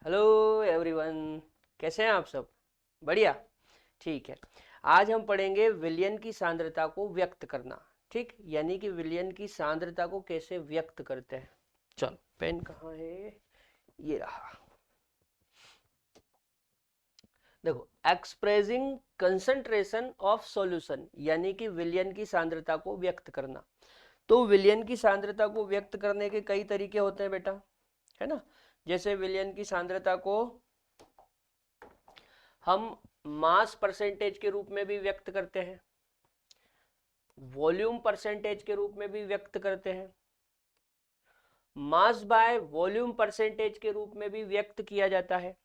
Hello everyone, कैसे हैं आप सब? बढ़िया। ठीक है। आज हम पढ़ेंगे विलयन की सांद्रता को व्यक्त करना। ठीक, यानी कि विलयन की सांद्रता को कैसे व्यक्त करते हैं। चलो, पेन कहाँ है? ये रहा। देखो, एक्सप्रेसिंग कंसंट्रेशन ऑफ सॉल्यूशन, यानी कि विलयन की सांद्रता को व्यक्त करना। तो विलयन की सांद्रता को व्यक्त करने के कई तरीके होते हैं बेटा, है ना। जैसे विलयन की सांद्रता को हम मास परसेंटेज के रूप में भी व्यक्त करते हैं, वॉल्यूम परसेंटेज के रूप में भी व्यक्त करते हैं, मास बाय वॉल्यूम परसेंटेज के रूप में भी व्यक्त किया जाता है,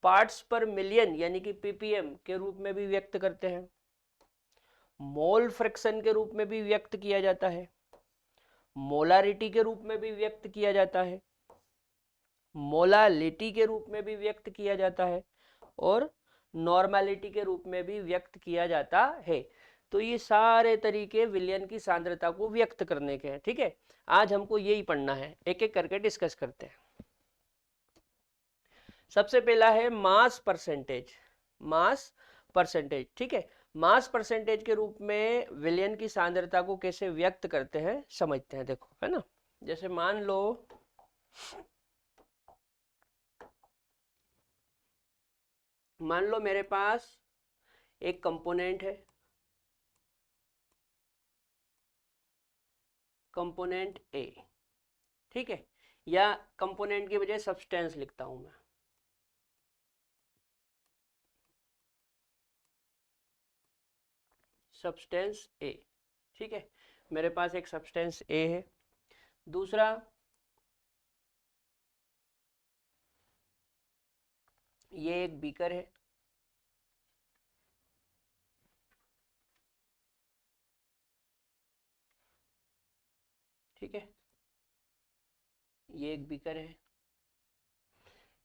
पार्ट्स पर मिलियन यानी कि पीपीएम के रूप में भी व्यक्त करते हैं, मोल फ्रैक्शन के रूप में भी व्यक्त किया जाता है, मोलारिटी के रूप में भी व्यक्त किया जाता है, मोलालिटी के रूप में भी व्यक्त किया जाता है और नॉर्मेलिटी के रूप में भी व्यक्त किया जाता है। तो ये सारे तरीके विलयन की सांद्रता को व्यक्त करने के हैं। ठीक है, आज हमको यही पढ़ना है, एक एक करके डिस्कस करते हैं। सबसे पहला है मास परसेंटेज। मास परसेंटेज, ठीक है। मास परसेंटेज के रूप में विलयन की सांद्रता को कैसे व्यक्त करते हैं समझते हैं। देखो, है ना। जैसे मान लो मेरे पास एक कंपोनेंट है, कंपोनेंट ए, ठीक है। या कंपोनेंट की बजाय सब्सटेंस लिखता हूं मैं, सब्सटेंस ए, ठीक है। मेरे पास एक सब्सटेंस ए है। दूसरा, ये एक बीकर है, ठीक है। ये एक बीकर है।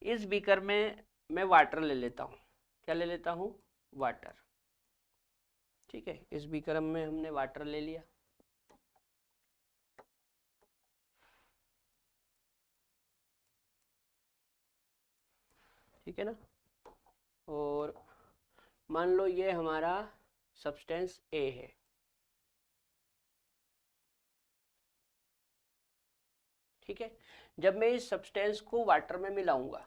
इस बीकर में मैं वाटर ले लेता हूं। क्या ले लेता हूं? वाटर, ठीक है। इस बीकर में हमने वाटर ले लिया, ठीक है ना। और मान लो ये हमारा सब्सटेंस ए है, ठीक है। जब मैं इस सब्सटेंस को वाटर में मिलाऊंगा,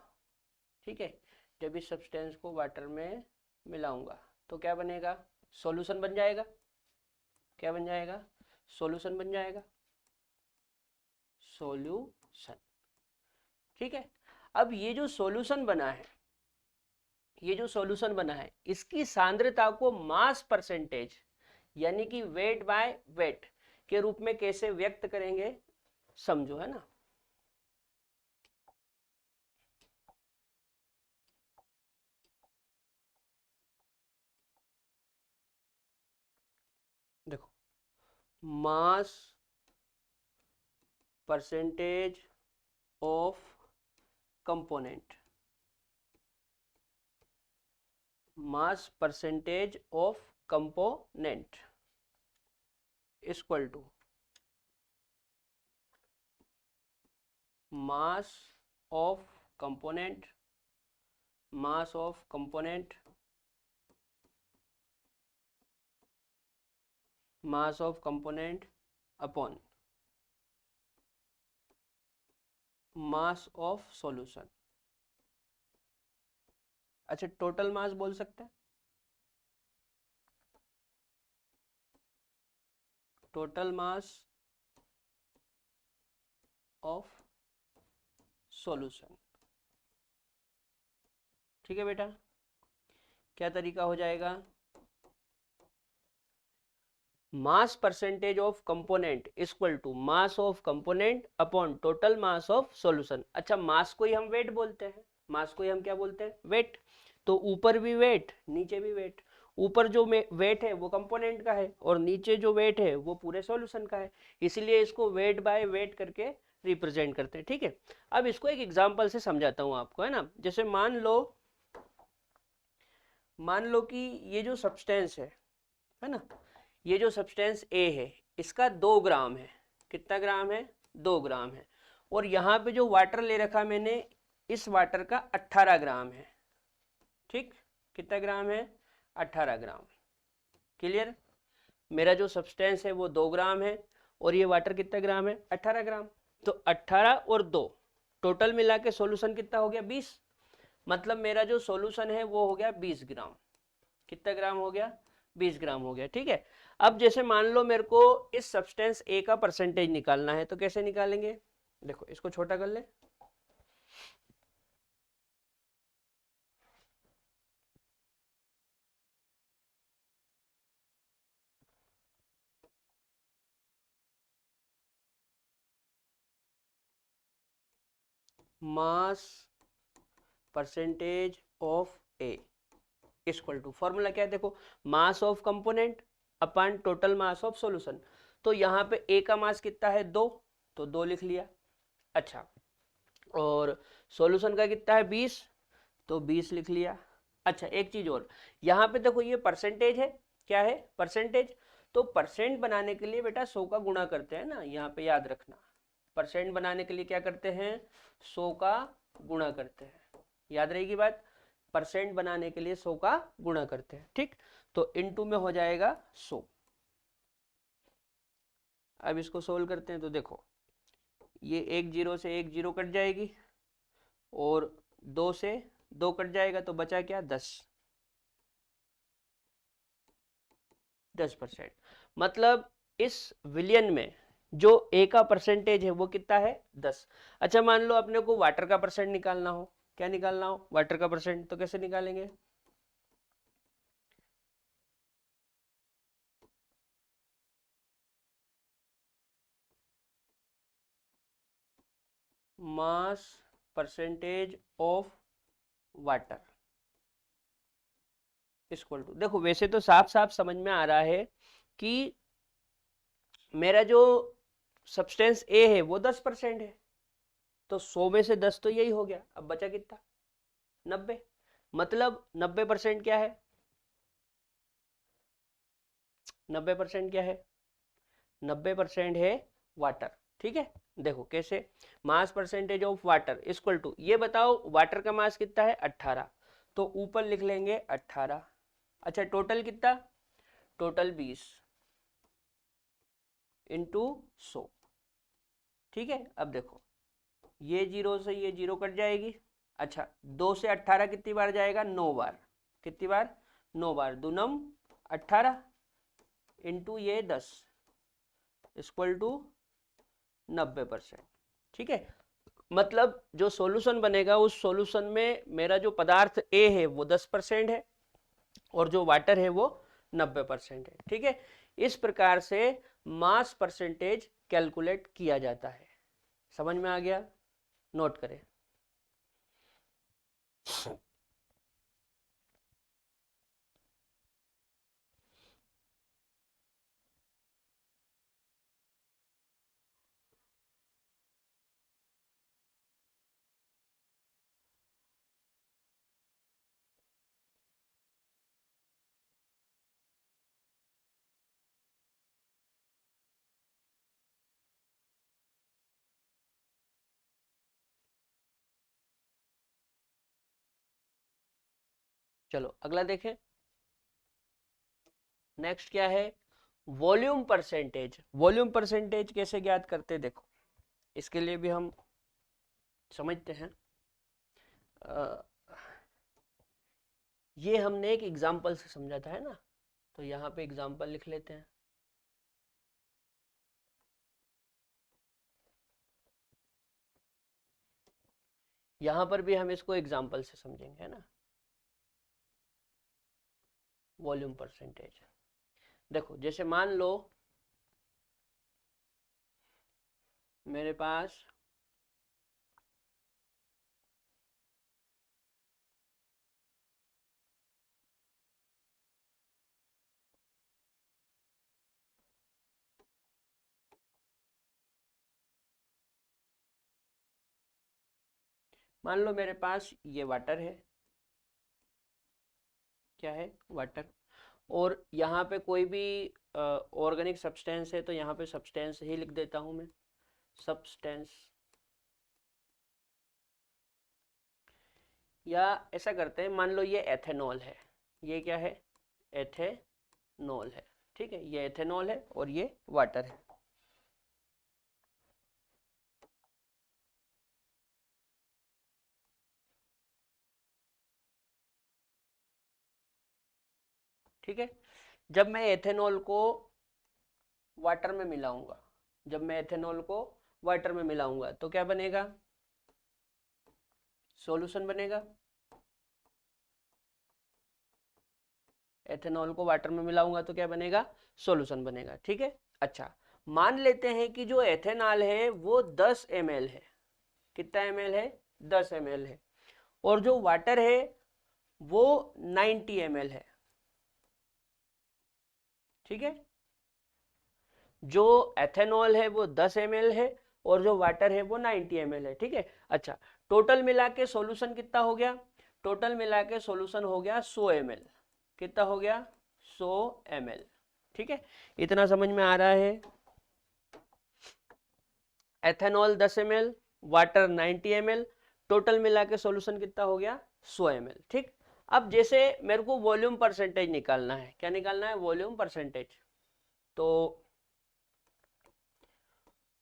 ठीक है, जब इस सब्सटेंस को वाटर में मिलाऊंगा तो क्या बनेगा? सॉल्यूशन बन जाएगा। क्या बन जाएगा? सॉल्यूशन बन जाएगा, सॉल्यूशन, ठीक है। अब ये जो सॉल्यूशन बना है, ये जो सॉल्यूशन बना है, इसकी सांद्रता को मास परसेंटेज यानी कि वेट बाय वेट के रूप में कैसे व्यक्त करेंगे समझो, है ना। देखो, mass percentage of component, mass percentage of component equal to mass of component, mass of component, mass of component upon mass of solution. अच्छा, टोटल मास बोल सकते हैं, टोटल मास ऑफ सॉल्यूशन, ठीक है बेटा। क्या तरीका हो जाएगा? Mass percentage of component equal to mass of component upon total mass of solution. अच्छा, मास को ही हम वेट बोलते हैं, मास को ही हम क्या बोलते हैं? वेट। तो ऊपर भी वेट, नीचे भी वेट। ऊपर जो वेट है वो कंपोनेंट का है और नीचे जो वेट है वो पूरे सॉल्यूशन का है, इसलिए इसको वेट बाय वेट करके रिप्रेजेंट करते हैं, ठीक है। अब इसको एक एग्जांपल से समझाता हूं आपको, है ना। जैसे मान लो कि ये जो सब्सटेंस है ना, ये जो सब्सटेंस ए है, इसका 2 ग्राम है। कितना ग्राम है? 2 ग्राम है। और यहाँ पे जो वाटर ले रखा मैंने, इस वाटर का 18 ग्राम है। ठीक, कितना ग्राम है? 18 ग्राम। क्लियर? मेरा जो सब्सटेंस है वो 2 ग्राम है और ये वाटर कितना ग्राम है? 18 ग्राम। तो 18 और 2 टोटल मिला के सोल्यूशन कितना हो गया? 20। मतलब मेरा जो सॉल्यूशन है वो हो गया 20 ग्राम। कितना ग्राम हो गया? 20 ग्राम हो गया। ठीक है। अब जैसे मान लो मेरे को इस सब्सटेंस ए का परसेंटेज निकालना है, तो कैसे निकालेंगे? देखो इसको छोटा कर ले। Mass percentage of A equal to, formula क्या है देखो, mass of component upon total mass of solution. तो यहाँ पे ए का मास कितना है? 2, तो 2 लिख लिया। अच्छा, और सॉल्यूशन का कितना है? 20, तो 20 लिख लिया। अच्छा, एक चीज और, यहाँ पे देखो ये परसेंटेज है। क्या है? परसेंटेज। तो परसेंट बनाने के लिए बेटा 100 का गुणा करते हैं ना, यहाँ पे याद रखना। परसेंट बनाने के लिए क्या करते हैं? 100 का गुणा करते हैं। याद रहेगी बात? परसेंट बनाने के लिए 100 का गुणा करते हैं। ठीक, तो इनटू में हो जाएगा 100। अब इसको सोल्व करते हैं तो देखो, ये एक जीरो से एक जीरो कट जाएगी और 2 से 2 कट जाएगा, तो बचा क्या? 10। 10%। मतलब इस विलियन में जो ए का परसेंटेज है वो कितना है? 10। अच्छा, मान लो अपने को वाटर का परसेंट निकालना हो। क्या निकालना हो? वाटर का परसेंट। तो कैसे निकालेंगे? Mass percentage of water equal to, देखो वैसे तो साफ साफ समझ में आ रहा है कि मेरा जो सब्सटेंस ए है वो 10% है, तो 100 में से 10 तो यही हो गया। अब बचा कितना? 90। मतलब 90% क्या है? 90% क्या है? 90% है वाटर। ठीक है। देखो कैसे, mass percentage of water equal to, ये बताओ वाटर का मास कितना है? 18, तो ऊपर लिख लेंगे 18। अच्छा, टोटल कितना? Total 20 into 100। ठीक है। अब देखो, ये जीरो से ये जीरो कट जाएगी। अच्छा, 2 से 18 कितनी बार जाएगा? 9 बार। कितनी बार? 9 बार। दूनम 18 इंटू ये 10 इक्वल टू 90%। ठीक है। मतलब जो सॉल्यूशन बनेगा उस सॉल्यूशन में मेरा जो पदार्थ ए है वो 10% है और जो वाटर है वो 90% है। ठीक है। इस प्रकार से मास परसेंटेज कैलकुलेट किया जाता है। समझ में आ गया? नोट करें। चलो अगला देखें। नेक्स्ट क्या है? Volume percentage. वॉल्यूम परसेंटेज कैसे ज्ञात करते? देखो इसके लिए भी हम समझते हैं। ये हमने एक एग्जाम्पल से समझा था, है ना? तो यहाँ पे एग्जाम्पल लिख लेते हैं। यहाँ पर भी हम इसको एग्जाम्पल से समझेंगे, है ना? Volume percentage. देखो जैसे मान लो मेरे पास मान लो मेरे पास ये वाटर है। क्या है? वाटर। और यहाँ पे कोई भी ऑर्गेनिक सब्सटेंस है, तो यहाँ पे सब्सटेंस ही लिख देता हूँ मैं। सब्सटेंस। या ऐसा करते हैं, मान लो ये एथेनॉल है, ये क्या है, एथेनॉल है, ठीक है, ये एथेनॉल है और ये वाटर है। ठीक है, जब मैं एथेनॉल को वाटर में मिलाऊंगा, जब मैं एथेनॉल को वाटर में मिलाऊंगा तो क्या बनेगा, सॉल्यूशन बनेगा। एथेनॉल को वाटर में मिलाऊंगा तो क्या बनेगा, सॉल्यूशन बनेगा। ठीक है, अच्छा, मान लेते हैं कि जो एथेनॉल है वो 10 ml है। कितना ml है, 10 ml है। और जो वाटर है वो 90 ml है। ठीक है, जो एथेनॉल है वो 10 ml है और जो वाटर है वो 90 ml है। ठीक है, अच्छा, टोटल मिला के सॉल्यूशन कितना हो गया, टोटल मिला के सॉल्यूशन हो गया 100 ml। कितना हो गया, 100 ml। ठीक है, इतना समझ में आ रहा है। Ethanol 10 ml, water 90 ml, total मिला के सॉल्यूशन कितना हो गया, 100 ml। ठीक, अब जैसे मेरे को वॉल्यूम परसेंटेज निकालना है, क्या निकालना है, वॉल्यूम परसेंटेज। तो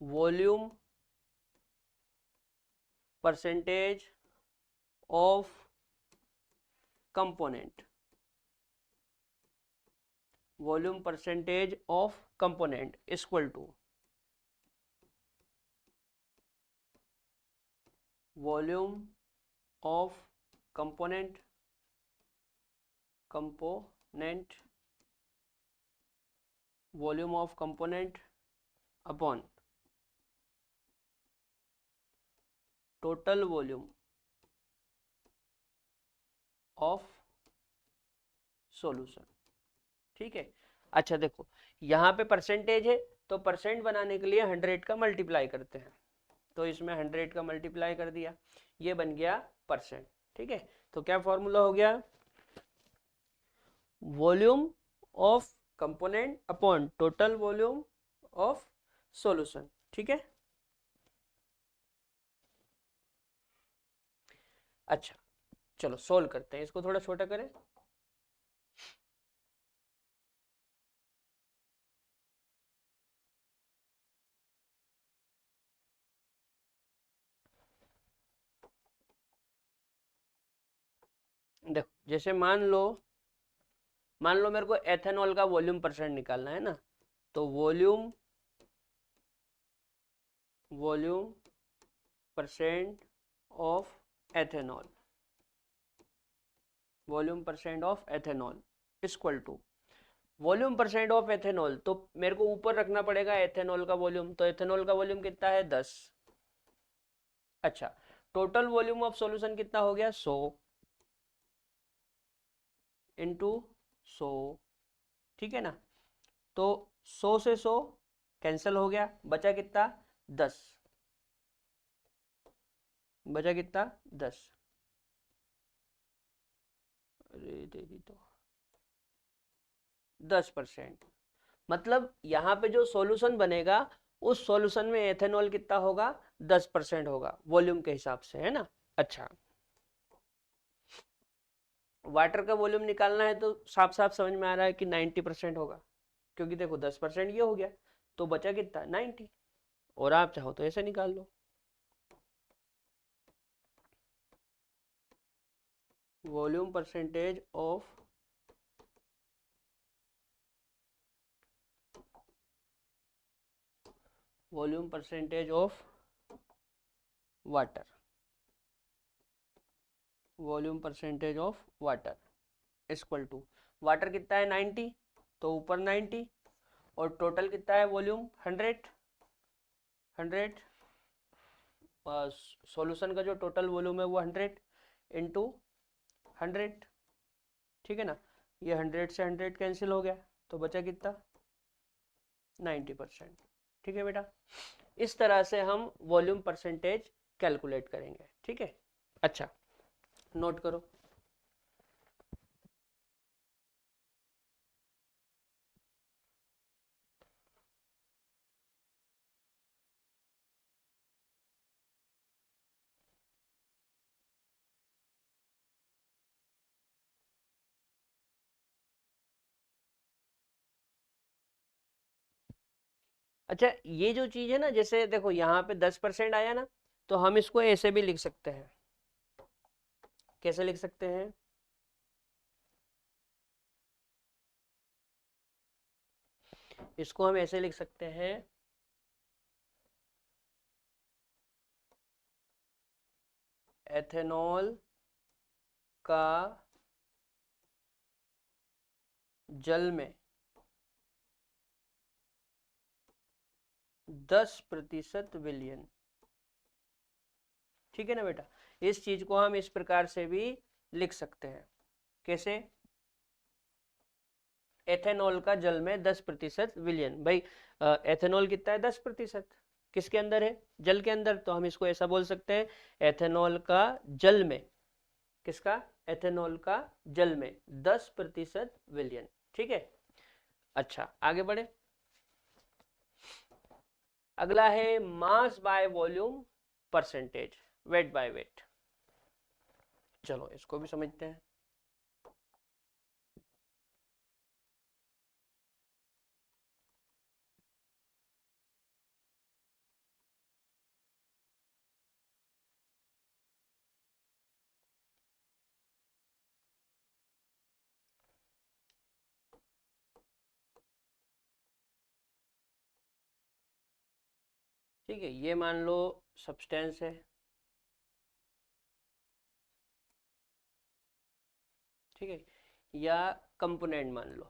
volume percentage of component, volume percentage of component equal to volume of component, component, volume of component upon total volume of solution. ठीक है, अच्छा देखो, यहाँ पे परसेंटेज है तो परसेंट बनाने के लिए 100 का मल्टीप्लाई करते हैं, तो इसमें 100 का मल्टीप्लाई कर दिया, ये बन गया परसेंट। ठीक है, तो क्या फॉर्मूला हो गया, volume of component upon total volume of solution. ठीक है, अच्छा, चलो सोल्व करते हैं, इसको थोड़ा छोटा करें। देखो, जैसे मान लो मेरे को एथेनॉल का वॉल्यूम परसेंट निकालना है ना, तो volume percent of ethanol, volume percent of ethanol equal to volume percent of ethanol, तो मेरे को ऊपर रखना पड़ेगा एथेनॉल का वॉल्यूम, तो एथेनॉल का वॉल्यूम कितना है, 10। अच्छा, टोटल वॉल्यूम ऑफ सॉल्यूशन कितना हो गया, 100 इंटू 100। ठीक है ना, तो 100 से 100 कैंसिल हो गया, बचा कितना, 10, बचा कितना, 10। अरे तेरी तो 10%, मतलब यहाँ पे जो सॉल्यूशन बनेगा उस सॉल्यूशन में एथेनॉल कितना होगा, 10% होगा वॉल्यूम के हिसाब से, है ना। अच्छा, वाटर का वॉल्यूम निकालना है तो साफ साफ समझ में आ रहा है कि 90% होगा, क्योंकि देखो 10% ये हो गया, तो बचा कितना, 90। और आप चाहो तो ऐसे निकाल लो, volume percentage of volume percentage of water, volume percentage of water equal to water कितना है, 90, तो ऊपर 90, और टोटल कितना है वॉल्यूम, 100, 100, सॉल्यूशन का जो टोटल वॉल्यूम है वो 100 इंटू 100। ठीक है ना, ये 100 से 100 कैंसिल हो गया, तो बचा कितना, 90%। ठीक है बेटा, इस तरह से हम वॉल्यूम परसेंटेज कैलकुलेट करेंगे। ठीक है, अच्छा, नोट करो। अच्छा ये जो चीज है ना, जैसे देखो यहाँ पे 10% आया ना, तो हम इसको ऐसे भी लिख सकते हैं। कैसे लिख सकते हैं? इसको हम ऐसे लिख सकते हैं, एथेनॉल का जल में 10% विलयन। ठीक है ना बेटा? इस चीज को हम इस प्रकार से भी लिख सकते हैं। कैसे? एथेनॉल का जल में 10% विलयन। भाई एथेनॉल कितना है? 10%। किसके अंदर है? जल के अंदर। तो हम इसको ऐसा बोल सकते हैं, एथेनॉल का जल में, किसका? एथेनॉल का जल में 10% विलयन। ठीक है। अच्छा आगे बढ़े। अगला है मास by volume percentage, weight by weight. चलो इसको भी समझते हैं। ठीक है, ये मान लो सब्सटेंस है। ठीक है, या कंपोनेंट मान लो,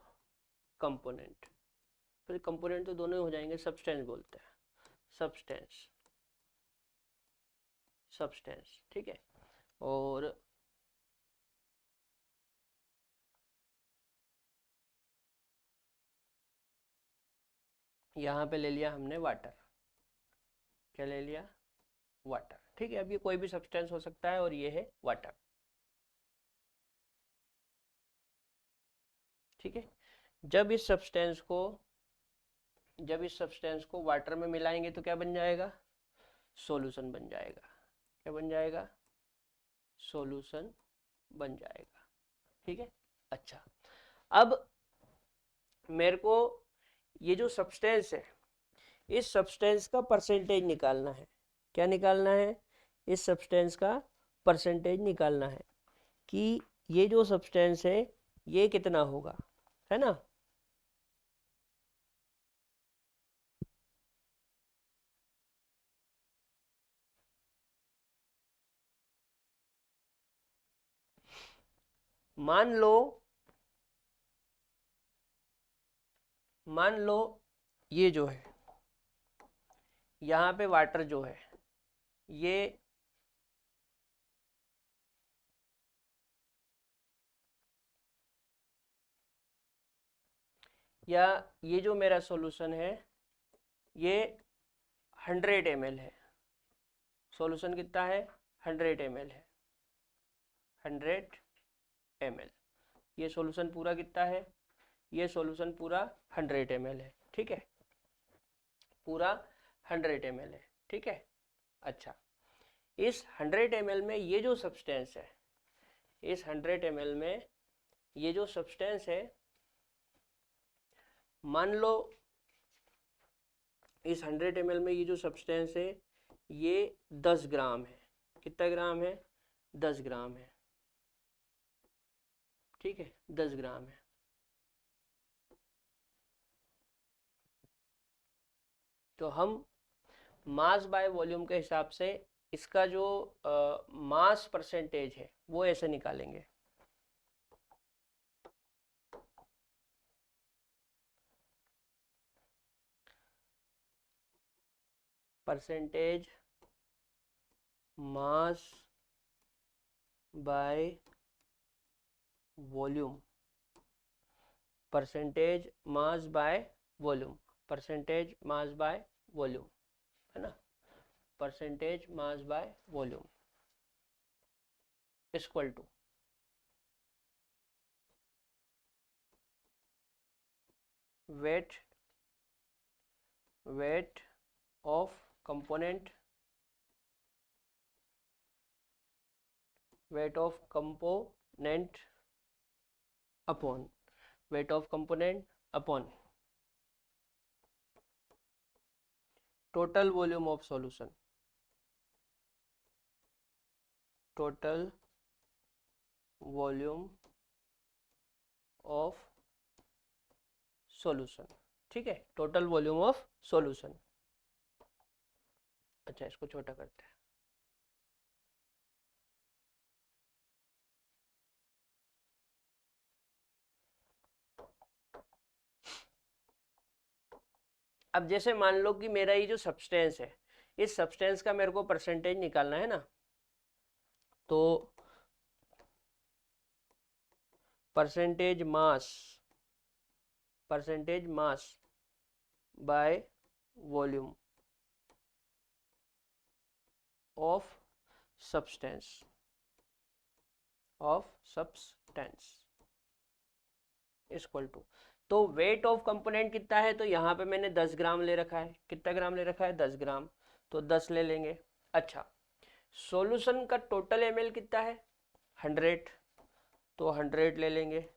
कंपोनेंट। फिर कंपोनेंट तो दोनों ही हो जाएंगे, सब्सटेंस बोलते हैं, सब्सटेंस, सब्सटेंस। ठीक है। और यहाँ पे ले लिया हमने वाटर। क्या ले लिया? वाटर। ठीक है, अब ये कोई भी सब्सटेंस हो सकता है और ये है वाटर। ठीक है। जब इस सब्सटेंस को जब इस सब्सटेंस को वाटर में मिलाएंगे तो क्या बन जाएगा? सॉल्यूशन बन जाएगा। क्या बन जाएगा? सॉल्यूशन बन जाएगा। ठीक है। अच्छा, अब मेरे को ये जो सब्सटेंस है, इस सब्सटेंस का परसेंटेज निकालना है। क्या निकालना है? इस सब्सटेंस का परसेंटेज निकालना है कि ये जो सब्सटेंस है ये कितना होगा, है ना? मान लो मान लो ये जो है, यहाँ पे वाटर जो है, ये या ये जो मेरा सॉल्यूशन है ये 100 ml है। सॉल्यूशन कितना है? 100 ml है। 100 ml। ये सॉल्यूशन पूरा कितना है? ये सॉल्यूशन पूरा 100 ml है। ठीक है, पूरा 100 ml है। ठीक है। अच्छा, इस 100 ml में ये जो सब्सटेंस है, इस 100 ml में ये जो सब्सटेंस है, मान लो इस 100 ml में ये जो सब्सटेंस है ये 10 ग्राम है। कितना ग्राम है? 10 ग्राम है। ठीक है, 10 ग्राम है। तो हम मास बाय वॉल्यूम के हिसाब से इसका जो मास परसेंटेज है वो ऐसे निकालेंगे। Percentage mass by volume, percentage mass by volume, percentage mass by volume, है ना? Percentage mass by volume equal to weight weight of component, weight of component upon weight of component upon total volume of solution, total volume of solution, ठीक है, total volume of solution. अच्छा इसको छोटा करते हैं। अब जैसे मान लो कि मेरा ये जो सब्सटेंस है, इस सब्सटेंस का मेरे को परसेंटेज निकालना है ना, तो percentage mass by volume of substance equal to, तो वेट ऑफ कंपोनेंट कितना है, तो यहाँ पे मैंने 10 ग्राम ले रखा है। कितना ग्राम ले रखा है, 10 ग्राम, तो 10 ले लेंगे। अच्छा सॉल्यूशन का टोटल एमएल कितना है, 100, तो 100 ले लेंगे।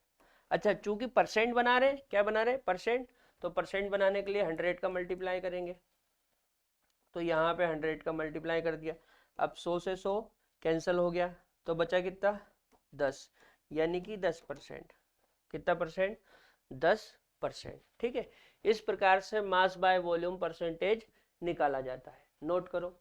अच्छा चूंकि परसेंट बना रहे, क्या बना रहे, परसेंट, तो परसेंट बनाने के लिए 100 का मल्टीप्लाई करेंगे, तो यहाँ पे 100 का मल्टीप्लाई कर दिया। अब 100 से 100 कैंसिल हो गया, तो बचा कितना, 10, यानी कि 10%। कितना परसेंट, 10%, ठीक है। इस प्रकार से मास बाय वॉल्यूम परसेंटेज निकाला जाता है, नोट करो।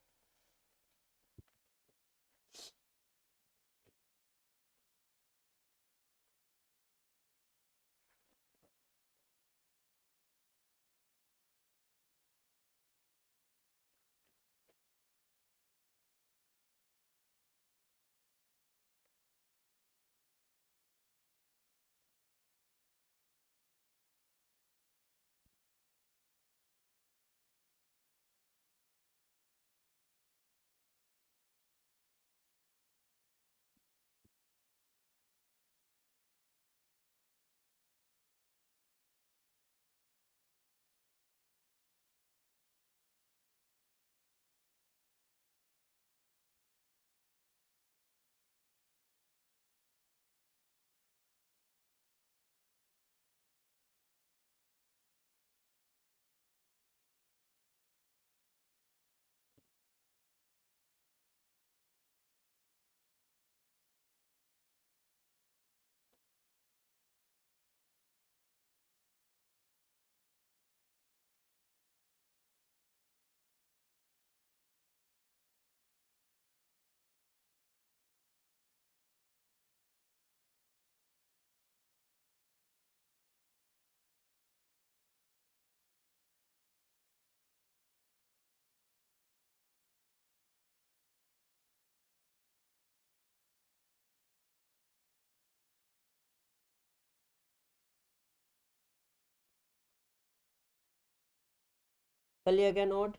चलिए क्या नोट,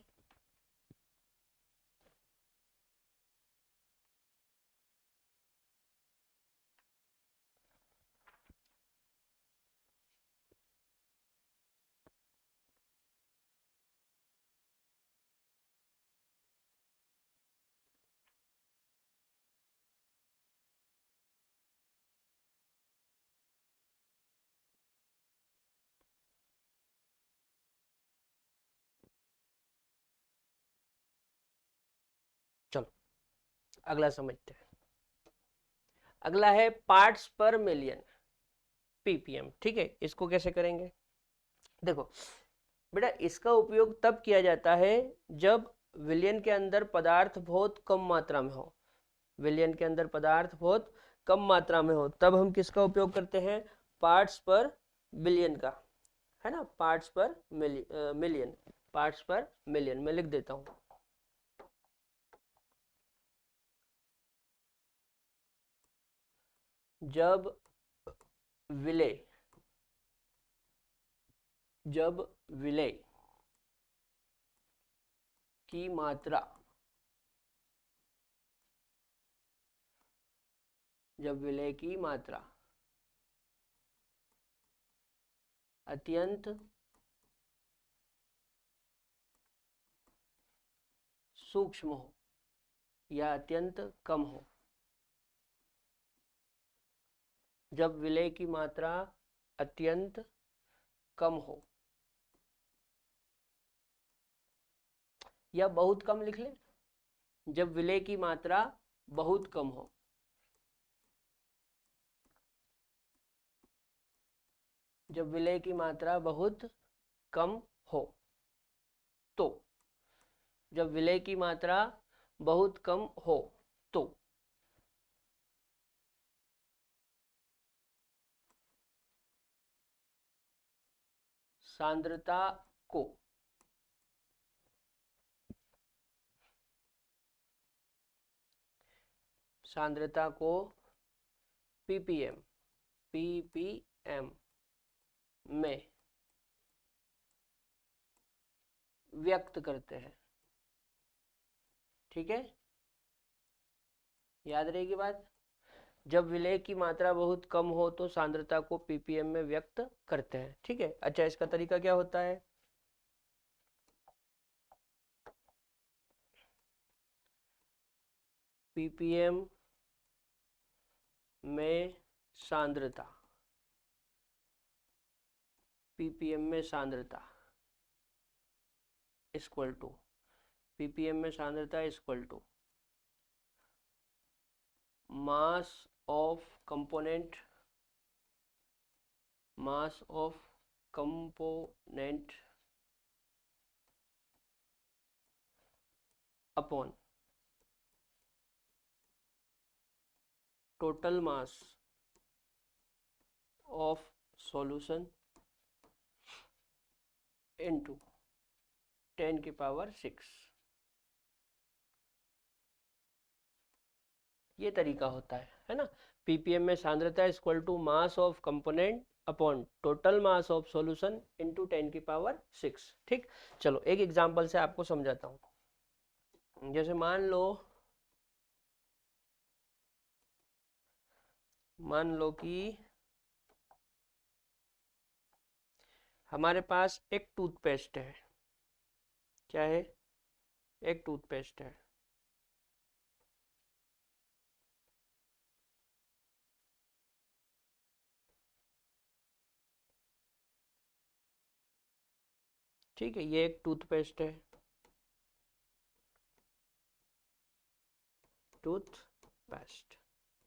चलो अगला समझते हैं। अगला है पार्ट्स पर मिलियन, पीपीएम, ठीक है। इसको कैसे करेंगे, देखो बेटा, इसका उपयोग तब किया जाता है जब विलयन के अंदर पदार्थ बहुत कम मात्रा में हो, विलयन के अंदर पदार्थ बहुत कम मात्रा में हो, तब हम किसका उपयोग करते हैं, पार्ट्स पर बिलियन का, है ना, पार्ट्स पर मिलियन, पार्ट्स पर मिलियन, मैं लिख देता हूं। जब विलय, जब विलय की मात्रा, जब विलय की मात्रा अत्यंत सूक्ष्म हो या अत्यंत कम हो, जब विलय की मात्रा अत्यंत कम हो, या बहुत कम लिख लें, जब विलय की मात्रा बहुत कम हो, जब विलय की मात्रा बहुत कम हो, तो जब विलय की मात्रा बहुत कम हो तो सांद्रता को पीपीएम में व्यक्त करते हैं। ठीक है, याद रहेगी बात। जब विलय की मात्रा बहुत कम हो तो सांद्रता को पीपीएम में व्यक्त करते हैं। ठीक है, अच्छा इसका तरीका क्या होता है, पीपीएम में सांद्रता, पीपीएम में सांद्रता इक्वल टू, पीपीएम में सांद्रता equal to mass of component, mass of component upon total mass of solution into 10 की पावर 6। ये तरीका होता है ना। पीपीएम में सांद्रता equal to mass of component upon total mass of solution into 10 की पावर 6। ठीक, चलो एक एग्जांपल से आपको समझाता हूं। जैसे मान लो कि हमारे पास एक टूथपेस्ट है। क्या है, एक टूथपेस्ट है। ठीक है, ये एक टूथपेस्ट है, टूथपेस्ट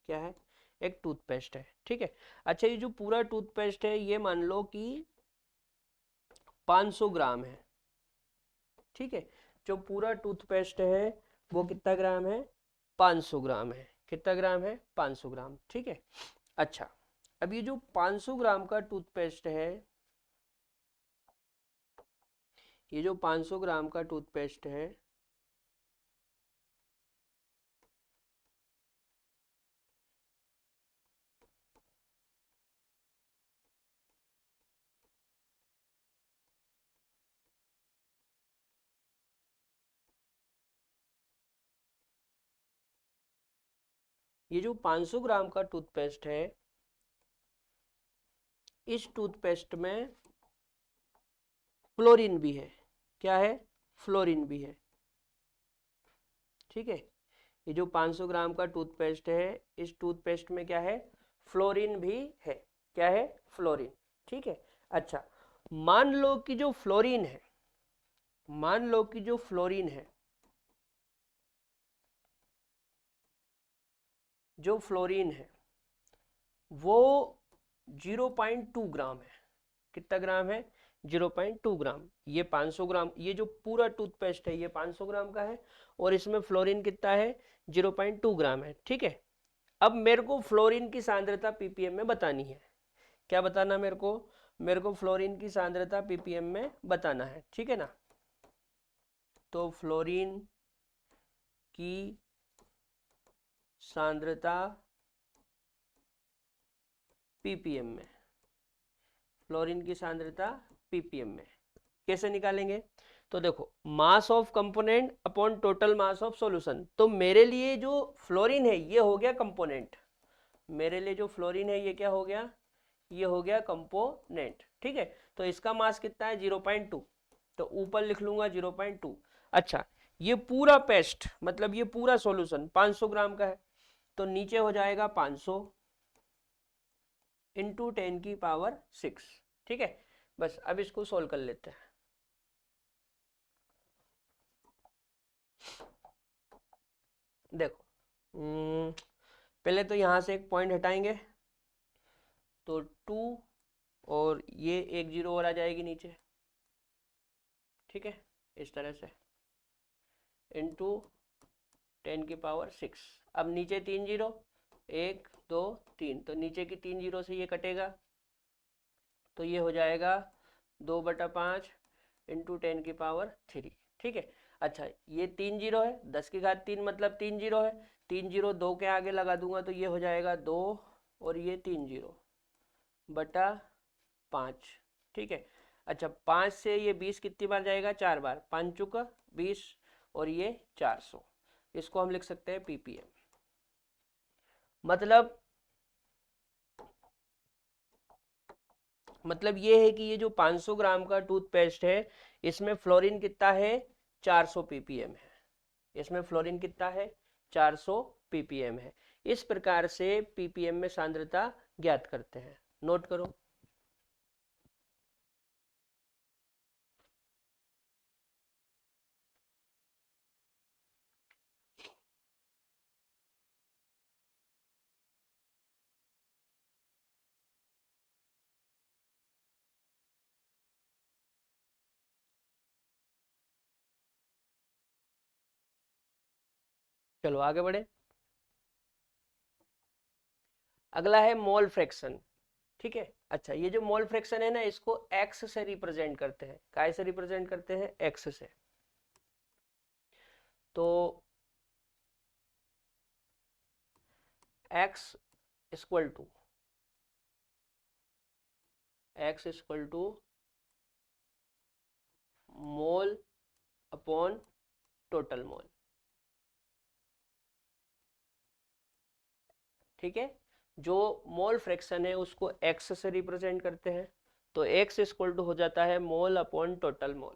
क्या है, एक टूथपेस्ट है। ठीक है, अच्छा ये जो पूरा टूथपेस्ट है ये मान लो कि 500 ग्राम है। ठीक है, जो पूरा टूथपेस्ट है वो कितना ग्राम है, 500 ग्राम है। कितना ग्राम है, 500 ग्राम। ठीक है, अच्छा अब ये जो 500 ग्राम का टूथपेस्ट है, ये जो 500 ग्राम का टूथपेस्ट है, ये जो 500 ग्राम का टूथपेस्ट है, इस टूथपेस्ट में फ्लोरीन भी है। क्या है, फ्लोरीन भी है। ठीक है, ये जो 500 ग्राम का टूथपेस्ट है, इस टूथपेस्ट में क्या है, फ्लोरीन भी है। क्या है, फ्लोरीन। ठीक है, अच्छा मान लो कि जो फ्लोरीन है, मान लो कि जो फ्लोरीन है, जो फ्लोरीन है वो 0.2 ग्राम है। कितना ग्राम है, 0.2 ग्राम। ये 500 ग्राम, ये जो पूरा टूथपेस्ट है ये 500 ग्राम का है और इसमें फ्लोरीन कितना है, 0.2 ग्राम है। ठीक है, अब मेरे को फ्लोरीन की सांद्रता पीपीएम में बतानी है। क्या बताना मेरे को फ्लोरीन की सांद्रता पीपीएम में बताना है। ठीक है ना, तो फ्लोरीन की सांद्रता पीपीएम में, फ्लोरीन की सांद्रता पीपीएम में कैसे निकालेंगे, तो देखो mass of component upon total mass of solution. तो मेरे लिए जो फ्लोरीन है ये हो गया कंपोनेंट, मेरे लिए जो फ्लोरीन है ये क्या हो गया, ये हो गया कंपोनेंट। ठीक है, तो इसका मास कितना है, 0.2, तो ऊपर लिख लूंगा 0.2। अच्छा ये पूरा पेस्ट मतलब ये पूरा सॉल्यूशन 500 ग्राम का है, तो नीचे हो जाएगा 500 इंटू 10 की पावर 6। ठीक है, बस अब इसको सोल्व कर लेते हैं। देखो पहले तो यहाँ से एक पॉइंट हटाएंगे तो 2 और ये एक जीरो और आ जाएगी नीचे, ठीक है, इस तरह से इंटू 10⁻6। अब नीचे 3 जीरो, 1 2 3, तो नीचे की 3 जीरो से ये कटेगा तो ये हो जाएगा 2/5 इंटू 10⁻3, ठीक है। अच्छा ये 3 जीरो है, 10⁻3 मतलब 3 जीरो है, 3 जीरो 2 के आगे लगा दूंगा तो ये हो जाएगा 2 और ये 3 जीरो बटा 5, ठीक है। अच्छा 5 से ये 20 कितनी बार जाएगा, 4 बार, 5 चुका 20 और ये 400, इसको हम लिख सकते हैं ppm। मतलब ये है कि ये जो 500 ग्राम का टूथपेस्ट है इसमें फ्लोरीन कितना है, 400 ppm है, इसमें फ्लोरीन कितना है, 400 ppm है। इस प्रकार से ppm में सांद्रता ज्ञात करते हैं, नोट करो। चलो आगे बढ़े। अगला है मोल फ्रैक्शन, ठीक है। अच्छा ये जो मोल फ्रैक्शन है ना इसको एक्स से रिप्रेजेंट करते हैं, काय से रिप्रेजेंट करते हैं, एक्स से। तो X equal to mole upon total mole, ठीक है। जो मोल फ्रैक्शन है उसको एक्स से रिप्रेजेंट करते हैं तो एक्स इक्वल टू हो जाता है मोल अपॉन टोटल मोल,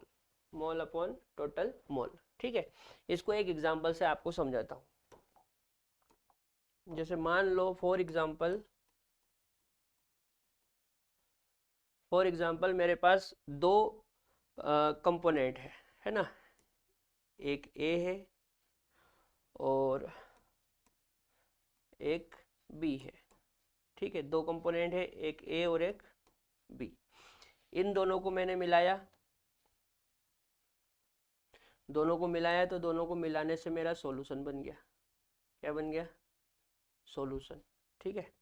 मोल अपॉन टोटल मोल, ठीक है। इसको एक एग्जांपल से आपको समझाता हूं। जैसे मान लो फॉर एग्जांपल मेरे पास दो कंपोनेंट है ना, एक ए है और एक बी है, ठीक है। दो कंपोनेंट है, एक ए और एक बी। इन दोनों को मैंने मिलाया, दोनों को मिलाया तो दोनों को मिलाने से मेरा सॉल्यूशन बन गया। क्या बन गया, सॉल्यूशन, ठीक है,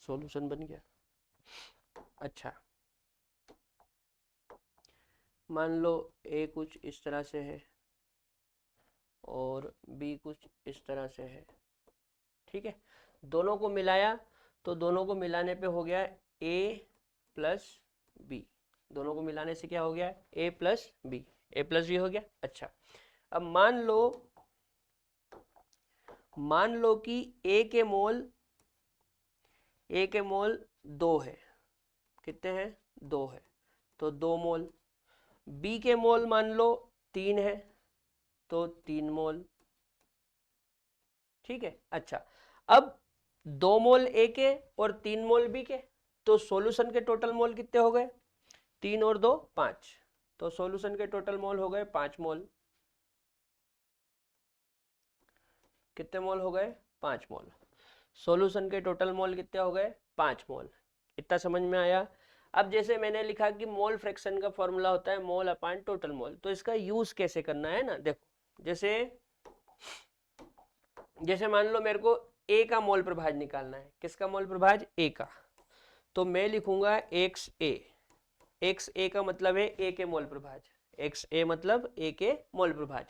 सॉल्यूशन बन गया। अच्छा मान लो ए कुछ इस तरह से है और बी कुछ इस तरह से है, ठीक है। दोनों को मिलाया तो दोनों को मिलाने पे हो गया ए प्लस बी, दोनों को मिलाने से क्या हो गया, ए प्लस बी, ए प्लस बी हो गया। अच्छा अब मान लो कि ए के मोल 2 है, कितने हैं, 2 है, तो 2 मोल। बी के मोल मान लो 3 है तो 3 मोल, ठीक है। अच्छा अब 2 मोल ए के और 3 मोल बी के, तो सॉल्यूशन के टोटल मोल कितने हो गए, 3 और 2 5, तो सॉल्यूशन के टोटल मोल हो गए 5 मोल। कितने मोल हो गए, 5 मोल। सॉल्यूशन के टोटल मोल कितने हो गए, 5 मोल। इतना समझ में आया। अब जैसे मैंने लिखा कि मोल फ्रैक्शन का फॉर्मूला होता है मोल अपान टोटल मोल, तो इसका यूज कैसे करना है ना, देखो जैसे जैसे मान लो मेरे को ए का मोल प्रभाज निकालना है, किसका मोल प्रभाज, ए का, तो मैं लिखूंगा एक्स ए का मतलब है ए के मोल प्रभाज, एक्स ए मतलब ए के मोल प्रभाज।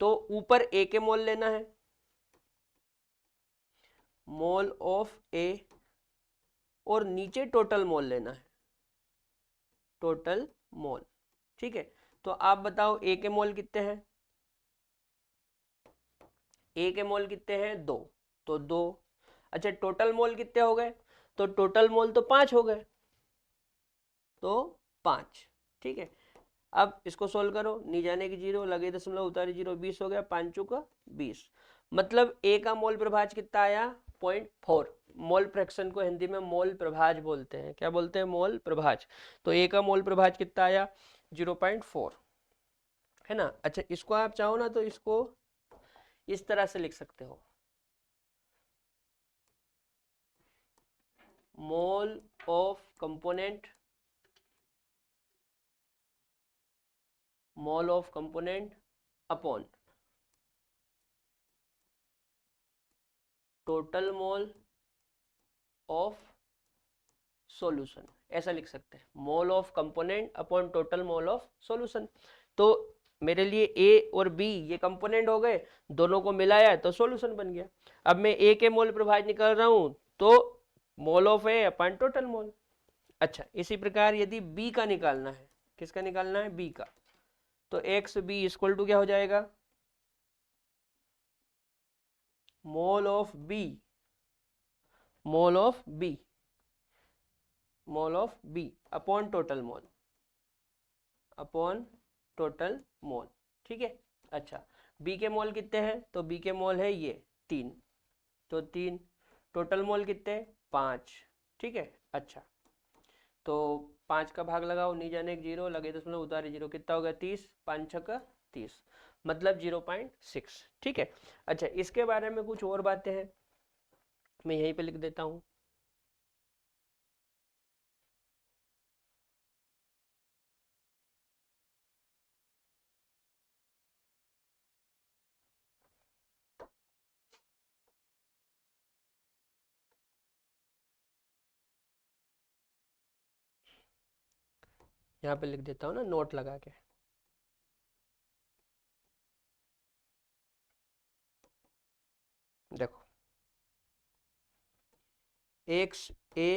तो ऊपर ए के मोल लेना है, मोल ऑफ ए, और नीचे टोटल मोल लेना है, टोटल मोल, ठीक है। तो आप बताओ ए के मोल कितने हैं, ए के मोल कितने हैं, 2, तो 2। अच्छा टोटल मोल कितने हो गए, तो टोटल मोल तो 5 हो गए, तो 5, ठीक है। अब इसको सोल्व करो, नी जाने की जीरो, लगे दशमलव, उतारे जीरो, 20 हो गया, 5 चौका 20। मतलब ए का मोल प्रभाज कितना आया, 0.4। मोल फ्रैक्शन को हिंदी में मोल प्रभाज बोलते हैं, क्या बोलते हैं, मोल प्रभाज। तो ए का मोल प्रभाज कितना आया, 0.4। है ना। अच्छा, इसको आप चाहो ना तो इसको इस तरह से लिख सकते हो, mole of component, mole of component upon total mole of solution, ऐसा लिख सकते हैं, mole of component upon total mole of solution. तो मेरे लिए ए और बी ये कंपोनेंट हो गए, दोनों को मिलाया तो सॉल्यूशन बन गया। अब मैं ए के मोल प्रभाज निकाल रहा हूं तो mole of A upon total मोल। अच्छा, इसी प्रकार यदि बी का निकालना है, किसका निकालना है, बी का, तो एक्स बी इक्वल टू क्या हो जाएगा, mole of B, mole of B, mole of B upon total mole, upon total mole. ठीक है। अच्छा, बी के मोल कितने हैं, तो बी के मोल है ये 3, तो 3, टोटल मोल कितने, 5। ठीक है। अच्छा, तो 5 का भाग लगाओ, नी जाने एक जीरो, लगे दशमलव उतारे जीरो, कितना हो गया 30, 5 छक्का 30, मतलब 0.6। ठीक है। अच्छा, इसके बारे में कुछ और बातें हैं, मैं यहीं पे लिख देता हूँ। यहाँ पे लिख देता हूँ ना नोट लगा के। देखो, X A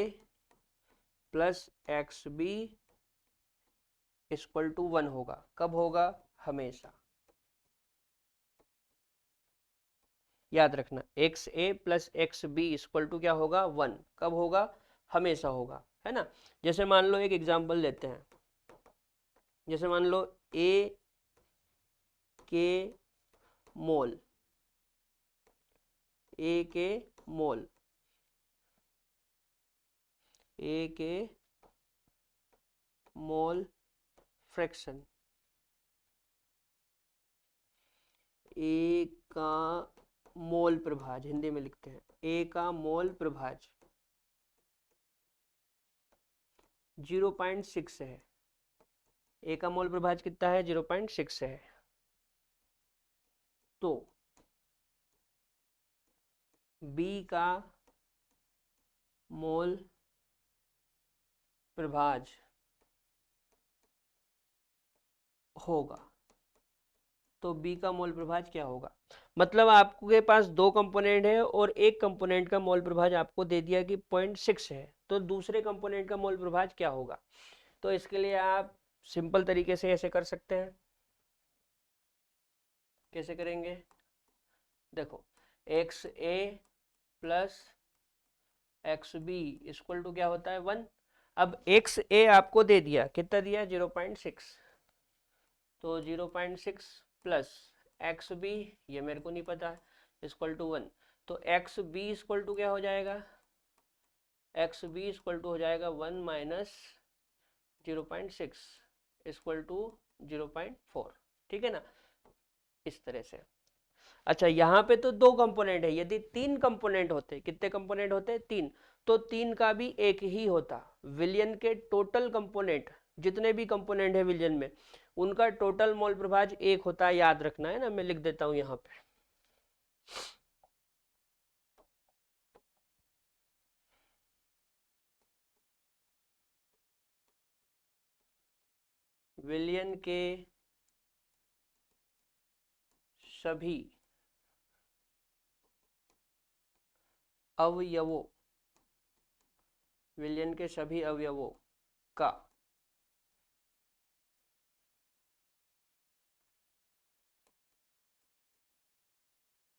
plus X B equal to 1 होगा, कब होगा, हमेशा। याद रखना, X A plus X B equal to क्या होगा, 1, कब होगा, हमेशा होगा, है ना। जैसे मान लो एक एग्जांपल लेते हैं, जैसे मान लो ए के मोल, ए के मोल, ए के मोल फ्रैक्शन, ए का मोल प्रभाज, हिंदी में लिखते हैं, ए का मोल प्रभाज 0.6 है, ए का मोल प्रभाज कितना है, 0.6 है। तो बी का मोल प्रभाज होगा, तो बी का मोल प्रभाज क्या होगा, मतलब आपके पास दो कंपोनेंट है और एक कंपोनेंट का मोल प्रभाज आपको दे दिया कि 0.6 है, तो दूसरे कंपोनेंट का मोल प्रभाज क्या होगा। तो इसके लिए आप सिंपल तरीके से ऐसे कर सकते हैं, कैसे करेंगे, देखो, X A plus X B equal to क्या होता है, 1। अब एक्स ए आपको दे दिया, कितना दिया, 0.6, तो 0.6 प्लस एक्स बी, ये मेरे को नहीं पता है, इक्वल टू 1, तो एक्स बी इक्वल टू क्या हो जाएगा, एक्स बी इक्वल टू हो जाएगा 1 माइनस 0.6 इक्वल टू 0.4। ठीक है ना, इस तरह से। अच्छा, यहाँ पे तो दो कंपोनेंट है, यदि तीन कंपोनेंट होते, कितने कंपोनेंट होते, तीन, तो तीन का भी एक ही होता, विलयन के टोटल कंपोनेंट, जितने भी कंपोनेंट है विलयन में, उनका टोटल मोल प्रभाज एक होता है, याद रखना है ना, मैं लिख देता हूं यहाँ पे। विलयन के सभी अवयवों, विलयन के सभी अवयवों का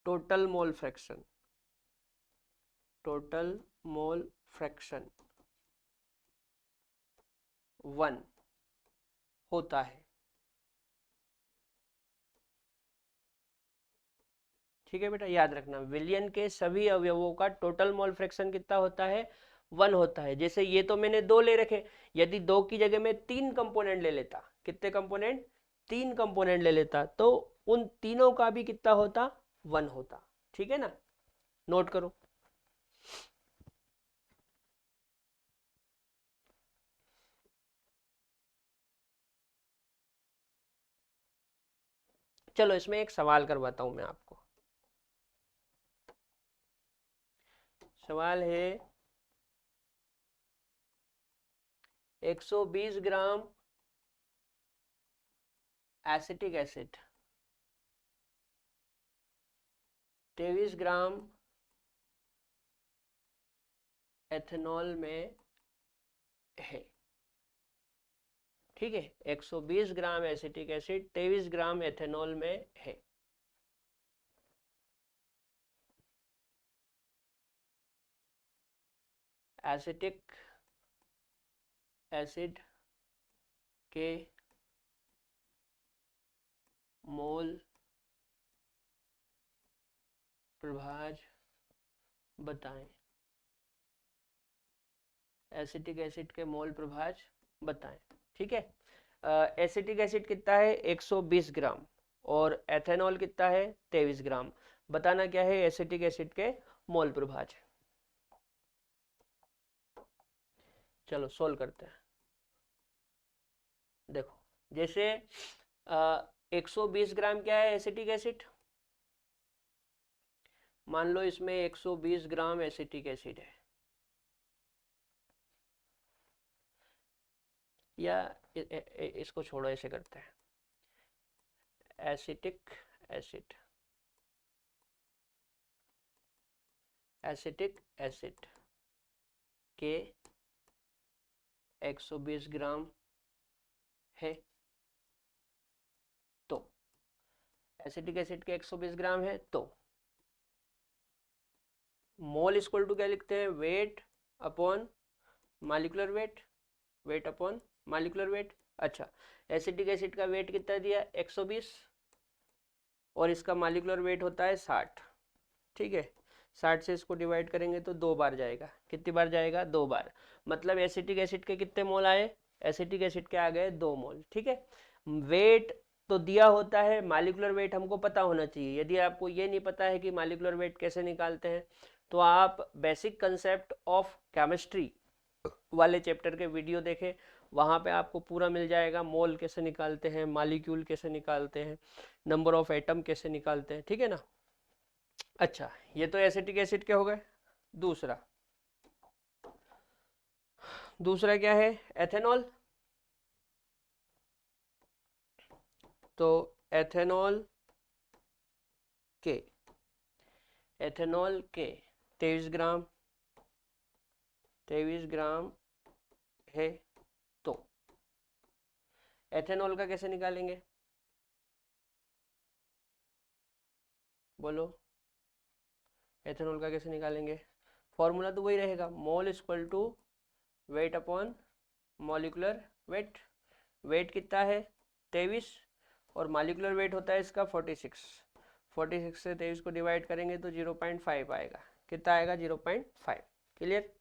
total mole fraction, total mole fraction 1 होता है। ठीक है बेटा, याद रखना, विलयन के सभी अवयवों का टोटल मोल फ्रैक्शन कितना होता है, 1 होता है। जैसे ये तो मैंने दो ले रखे, यदि दो की जगह में तीन कंपोनेंट ले लेता, कितने कंपोनेंट, 3 कंपोनेंट ले लेता तो उन तीनों का भी कितना होता, 1 होता। ठीक है ना, नोट करो। चलो इसमें एक सवाल करवाता हूं मैं आपको। सवाल है 120 ग्राम एसिटिक एसिड 23 ग्राम एथेनॉल में है। ठीक है, 120 ग्राम एसिटिक एसिड 23 ग्राम एथेनॉल में है। एसिटिक एसिड के मोल प्रभाज बताएं। एसिटिक एसिड के मोल प्रभाज बताएं। ठीक है, एसिटिक एसिड कितना है 120 ग्राम और एथेनॉल कितना है 23 ग्राम। बताना क्या है एसिटिक एसिड के मोल प्रभाज। चलो सोल्व करते हैं। देखो जैसे 120 ग्राम क्या है एसिटिक एसिड, मान लो इसमें 120 ग्राम एसिटिक एसिड है, या इसको छोड़ो, ऐसे करते हैं एसिटिक एसिड एसिटिक एसिड के 120 ग्राम है, तो एसिटिक एसिड के 120 ग्राम है तो मोल इक्वल टू क्या लिखते हैं, weight upon molecular weight, weight upon molecular wait. अच्छा, एसिटिक एसिड का वेट कितना दिया 120 और इसका मॉलिक्यूलर वेट होता है 60। ठीक है, 60 से इसको डिवाइड करेंगे तो 2 बार जाएगा। कितनी बार जाएगा, 2 बार। मतलब एसिटिक एसिड के कितने मोल आए, एसिटिक एसिड के आ गए 2 मोल। ठीक है, वेट तो दिया होता है, मॉलिक्यूलर वेट हमको पता होना चाहिए। यदि आपको ये नहीं पता है कि मॉलिक्यूलर वेट कैसे निकालते हैं तो आप बेसिक कंसेप्ट ऑफ केमिस्ट्री वाले चैप्टर के वीडियो देखें, वहाँ पे आपको पूरा मिल जाएगा। मोल कैसे निकालते हैं, मॉलिक्यूल कैसे निकालते हैं, नंबर ऑफ एटम कैसे निकालते हैं। ठीक है ना। अच्छा, ये तो एसिटिक एसिड के हो गए। दूसरा दूसरा क्या है, एथेनॉल। तो एथेनॉल के 23 ग्राम है, तो एथेनॉल का कैसे निकालेंगे, बोलो एथेनॉल का कैसे निकालेंगे। फॉर्मूला तो वही रहेगा, mole equal to weight upon molecular weight. Weight कितना है 23 और मॉलिक्यूलर वेट होता है इसका 46। 46 से 23 को डिवाइड करेंगे तो 0.5 आएगा। कितना आएगा 0.5। क्लियर।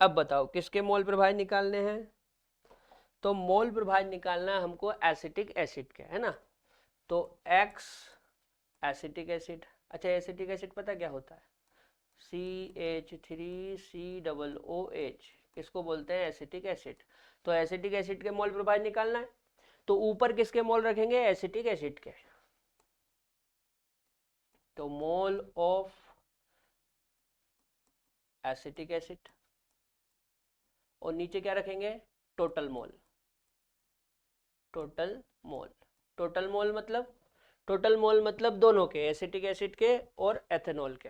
अब बताओ किसके मोल प्रभाज निकालने हैं, तो मोल प्रभाज निकालना है हमको एसिटिक एसिड के, है ना। तो एक्स एसिटिक एसिड। अच्छा, एसिटिक एसिड पता क्या होता है, CH3COOH, इसको बोलते हैं एसिटिक एसिड। तो एसिटिक एसिड के मोल प्रभाज निकालना है, तो ऊपर किसके मोल रखेंगे, एसिटिक एसिड के। तो मोल ऑफ एसिटिक एसिड और नीचे क्या रखेंगे, total mole. Total mole, total mole मतलब, टोटल मोल मतलब दोनों के, एसिटिक एसिड के और एथेनॉल के।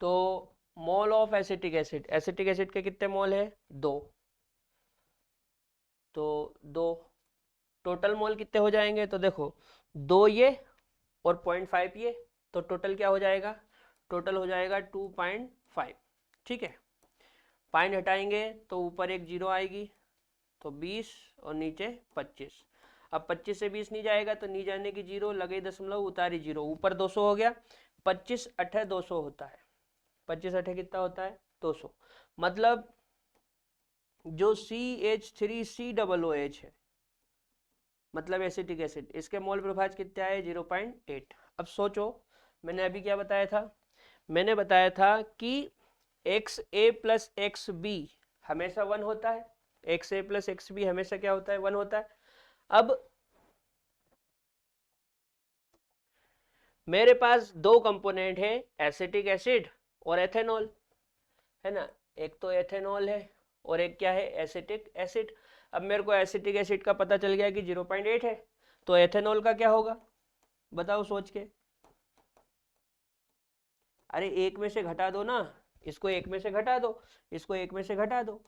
तो mole of acetic acid, acetic acid के कितने मोल है 2, तो 2। टोटल मोल कितने हो जाएंगे, तो देखो 2 ये और 0.5 ये, तो टोटल क्या हो जाएगा, टोटल हो जाएगा 2.5। ठीक है, पॉइंट हटाएंगे तो ऊपर एक जीरो आएगी, तो 20 और नीचे 25। अब 25 से 20 नहीं जाएगा तो नहीं जाने की जीरो, लगे दशमलव उतारी जीरो, ऊपर 200 हो गया। 25 अठे 200 होता है, 25 अठे कितना होता है 200। मतलब जो CH3COOH है, मतलब एसिटिक एसिड, इसके मोल प्रभाज कितने आए? 0.8। अब सोचो, मैंने अभी क्या बताया था? मैंने बताया था कि XA प्लस XB हमेशा 1 होता है। XA प्लस XB हमेशा क्या होता है? 1 होता है। अब मेरे पास दो कंपोनेंट है, एसिटिक एसिड और एथेनॉल, है ना। एक तो एथेनॉल है और एक क्या है? Acetic acid. अब मेरे को एसिटिक एसिड का पता चल गया कि 0.8 है, तो एथेनॉल का क्या होगा? बताओ सोच के। अरे एक में से घटा दो ना, इसको एक में से घटा दो, इसको एक में से घटा दो।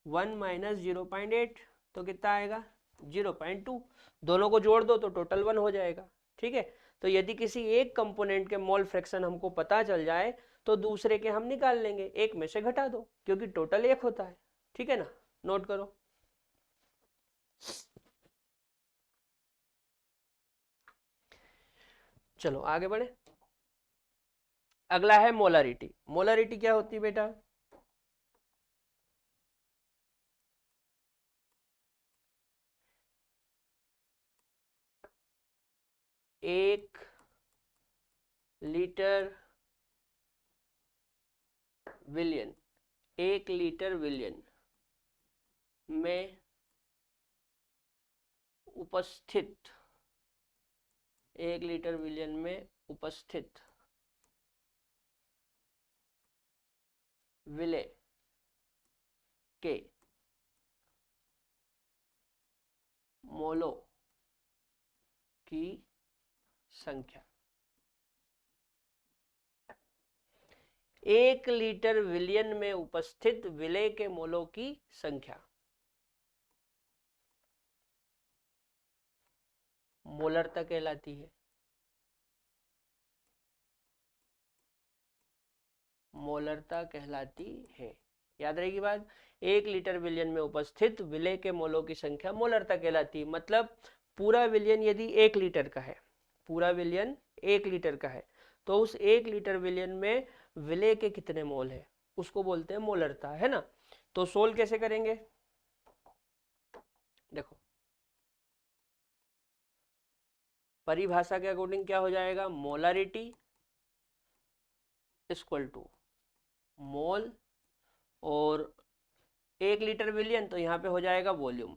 1 माइनस 0.8 तो कितना आएगा? 0.2। दोनों को जोड़ दो तो टोटल 1 हो जाएगा। ठीक है, तो यदि किसी एक कंपोनेंट के मोल फ्रैक्शन हमको पता चल जाए तो दूसरे के हम निकाल लेंगे, एक में से घटा दो, क्योंकि टोटल एक होता है। ठीक है ना, नोट करो। चलो आगे बढ़े। अगला है मोलारिटी। मोलारिटी क्या होती है बेटा? एक लीटर विलियन, 1 लीटर विलियन में उपस्थित, 1 लीटर विलियन में उपस्थित विलेय के मोलों की संख्या। 1 लीटर विलियन में उपस्थित विलेय के मोलों की संख्या मोलरता कहलाती है। मोलरता कहलाती है, याद रहेगी बात। 1 लीटर विलियन में उपस्थित विलेय के मोलों की संख्या मोलरता कहलाती है। मतलब पूरा विलियन यदि 1 लीटर का है, पूरा विलियन 1 लीटर का है, तो उस 1 लीटर विलियन में विलेय के कितने मोल है उसको बोलते हैं मोलरता, है ना। तो सोल्व कैसे करेंगे? देखो, परिभाषा के अकॉर्डिंग क्या हो जाएगा? मोलारिटी इक्वल टू मोल, और 1 लीटर विलियन तो यहाँ पे हो जाएगा वॉल्यूम,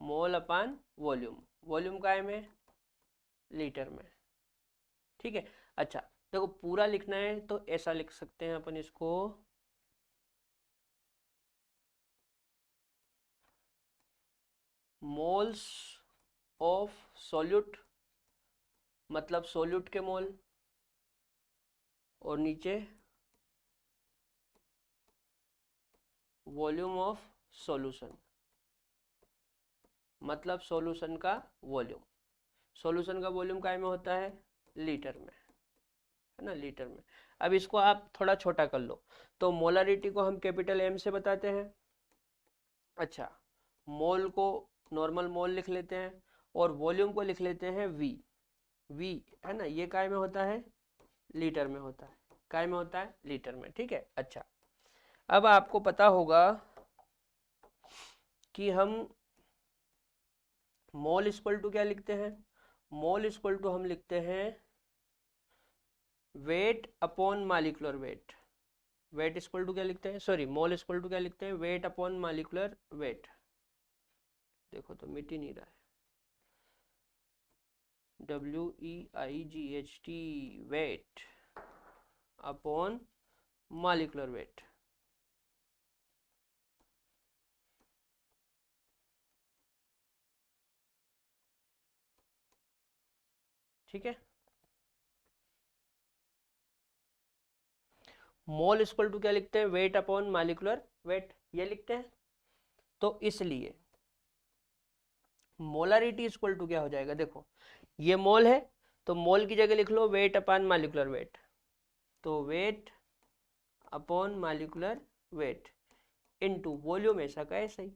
मोल अपान वॉल्यूम। वॉल्यूम काय में? लीटर में। ठीक है, अच्छा देखो पूरा लिखना है तो ऐसा लिख सकते हैं अपन इसको, मोल्स ऑफ सॉल्यूट, मतलब सॉल्यूट के मोल, और नीचे वॉल्यूम ऑफ सॉल्यूशन, मतलब सॉल्यूशन का वॉल्यूम। सॉल्यूशन का वॉल्यूम काय में होता है? लीटर में, है ना, लीटर में। अब इसको आप थोड़ा छोटा कर लो, तो मोलारिटी को हम कैपिटल एम से बताते हैं। अच्छा, मोल को नॉर्मल मोल लिख लेते हैं, और वॉल्यूम को लिख लेते हैं वी। वी, है ना, ये काय में होता है? लीटर में होता है। काय में होता है? लीटर में। ठीक है, अच्छा अब आपको पता होगा कि हम मोल इक्वल टू क्या लिखते हैं? मोल इक्वल टू हम लिखते हैं weight upon molecular weight. Weight equal to क्या लिखते हैं? सॉरी, मोल इक्वल टू क्या लिखते हैं? Weight upon molecular wait. देखो तो मिट ही नहीं रहा है, WEIGHT, wait upon molecular wait. ठीक है, मोल इक्वल टू क्या लिखते हैं? वेट अपॉन मॉलिक्यूलर वेट, ये लिखते हैं। तो इसलिए मोलारिटी इक्वल टू क्या हो जाएगा? देखो ये मोल है, तो मोल की जगह लिख लो वेट अपॉन मॉलिक्यूलर वेट, तो weight upon molecular weight into volume, ऐसा का ऐसा ही।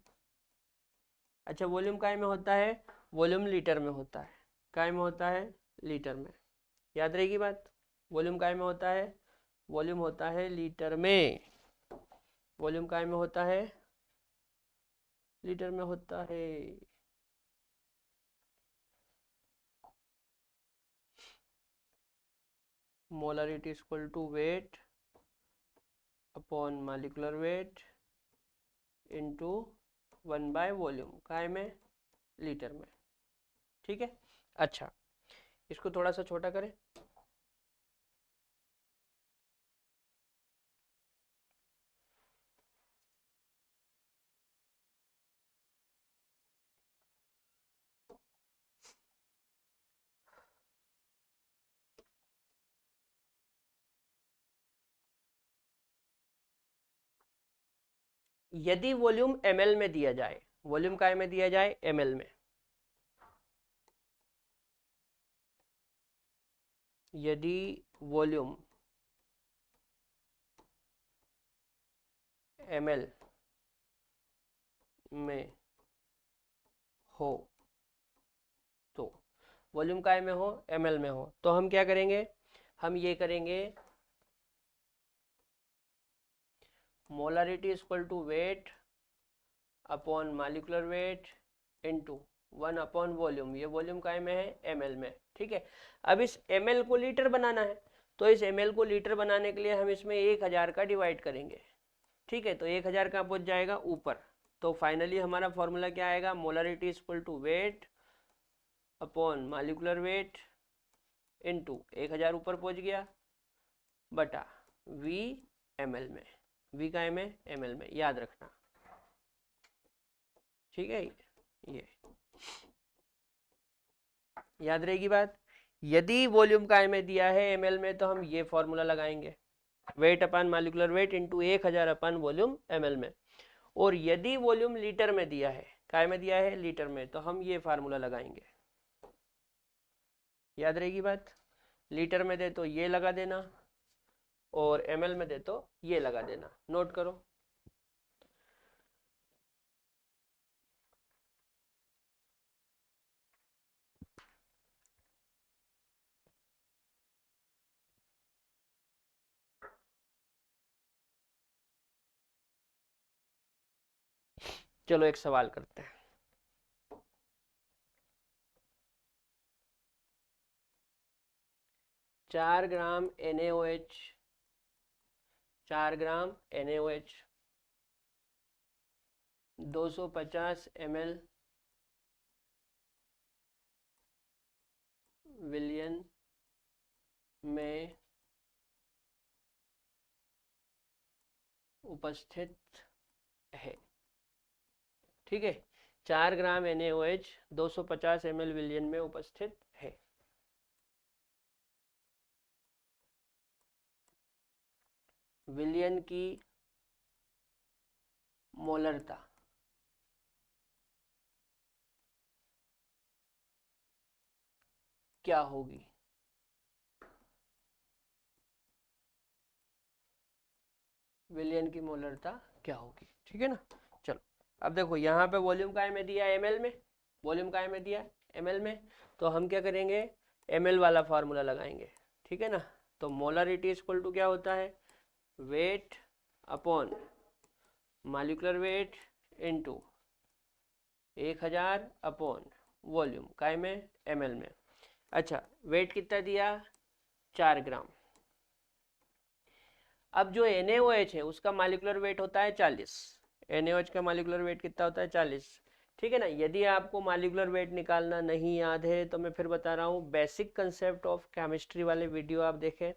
अच्छा, वॉल्यूम काय में होता है? वॉल्यूम लीटर में होता है। काय में होता है? लीटर में। याद रहेगी बात, वॉल्यूम काय में होता है? वॉल्यूम होता है लीटर में। वॉल्यूम काय में होता है? लीटर में होता है। Molarity equal to weight upon molecular weight into one by volume, काय में, लीटर में। ठीक है। अच्छा, इसको थोड़ा सा छोटा करें। यदि वॉल्यूम ml में दिया जाए, वॉल्यूम काय में दिया जाए, ml में, यदि वॉल्यूम ml में हो, तो वॉल्यूम काय में हो, ml में हो, तो हम क्या करेंगे, हम ये करेंगे, molarity equal to weight upon molecular weight into one by volume. ये वॉल्यूम काय में है, ml में। ठीक है। अब इस ml को लीटर बनाना है, तो इस ml को लीटर बनाने के लिए हम इसमें 1000 का डिवाइड करेंगे। ठीक है। तो 1000 कहाँ पहुंच जाएगा, ऊपर। तो फाइनली हमारा फॉर्मूला क्या आएगा, molarity equal to weight upon molecular weight into 1000 ऊपर पहुंच गया, बटा v ml में। v का में, ml में, याद रखना। ठीक है, ये याद रहेगी बात। यदि वॉल्यूम काय में दिया है ml में, तो हम ये फॉर्मूला लगाएंगे, weight upon molecular weight into 1000 upon volume ml में। और यदि वॉल्यूम लीटर में दिया है, काय में दिया है, लीटर में, तो हम ये फार्मूला लगाएंगे। याद रहेगी बात। लीटर में दे तो ये लगा देना, और ml में दे तो ये लगा देना। नोट करो। चलो एक सवाल करते हैं। 4 ग्राम NaOH, 4 ग्राम NaOH 250 ml विलियन में उपस्थित है। ठीक है। 4 ग्राम NaOH 250 ml विलियन में उपस्थित है। विलियन की मोलरता क्या होगी। विलियन की मोलरता क्या होगी। ठीक है ना। चलो अब देखो, यहाँ पे वॉल्यूम काय में दिया है, ml में, वॉल्यूम काय में दिया है, ml में, तो हम क्या करेंगे, ml वाला फार्मूला लगाएंगे। ठीक है ना। तो मोलरिटी इक्वल टू क्या होता है, weight upon molecular weight into 1000 upon volume, काय में, ml में। अच्छा, वेट कितना दिया, 4 ग्राम। अब जो NaOH है उसका मॉलिक्यूलर वेट होता है 40। NaOH का मॉलिक्यूलर वेट कितना होता है, 40। ठीक है ना। यदि आपको मॉलिक्यूलर वेट निकालना नहीं याद है, तो मैं फिर बता रहा हूँ, बेसिक कंसेप्ट ऑफ केमिस्ट्री वाले वीडियो आप देखें,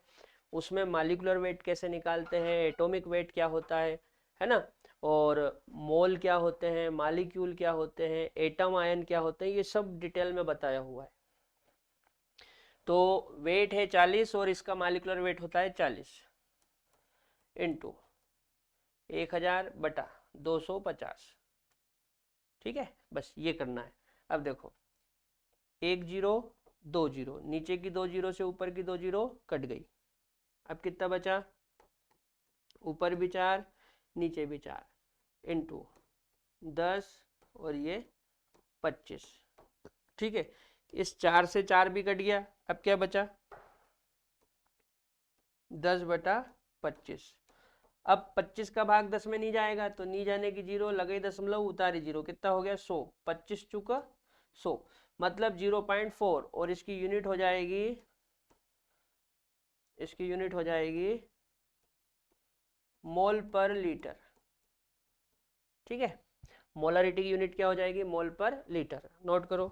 उसमें मॉलिक्यूलर वेट कैसे निकालते हैं, एटॉमिक वेट क्या होता है ना, और मोल क्या होते हैं, मॉलिक्यूल क्या होते हैं, एटम आयन क्या होते हैं, ये सब डिटेल में बताया हुआ है। तो वेट है 40 और इसका मॉलिक्यूलर वेट होता है 40 इंटू 1000 बटा 250। ठीक है, बस ये करना है। अब देखो, 1 0 2 0, नीचे की 2 0 से ऊपर की 2 0 कट गई। अब कितना बचा, ऊपर भी 4 नीचे भी 4 इंटू 10 और ये 25। ठीक है। इस 4 से 4 भी कट गया। अब क्या बचा, 10 बटा 25। अब 25 का भाग 10 में नहीं जाएगा, तो नहीं जाने की 0, लगे दशमलव, उतारी 0, कितना हो गया 100, 25 चुका 100, मतलब 0.4, और इसकी यूनिट हो जाएगी, इसकी यूनिट हो जाएगी मोल पर लीटर। ठीक है, मोलारिटी की यूनिट क्या हो जाएगी, मोल पर लीटर, नोट करो।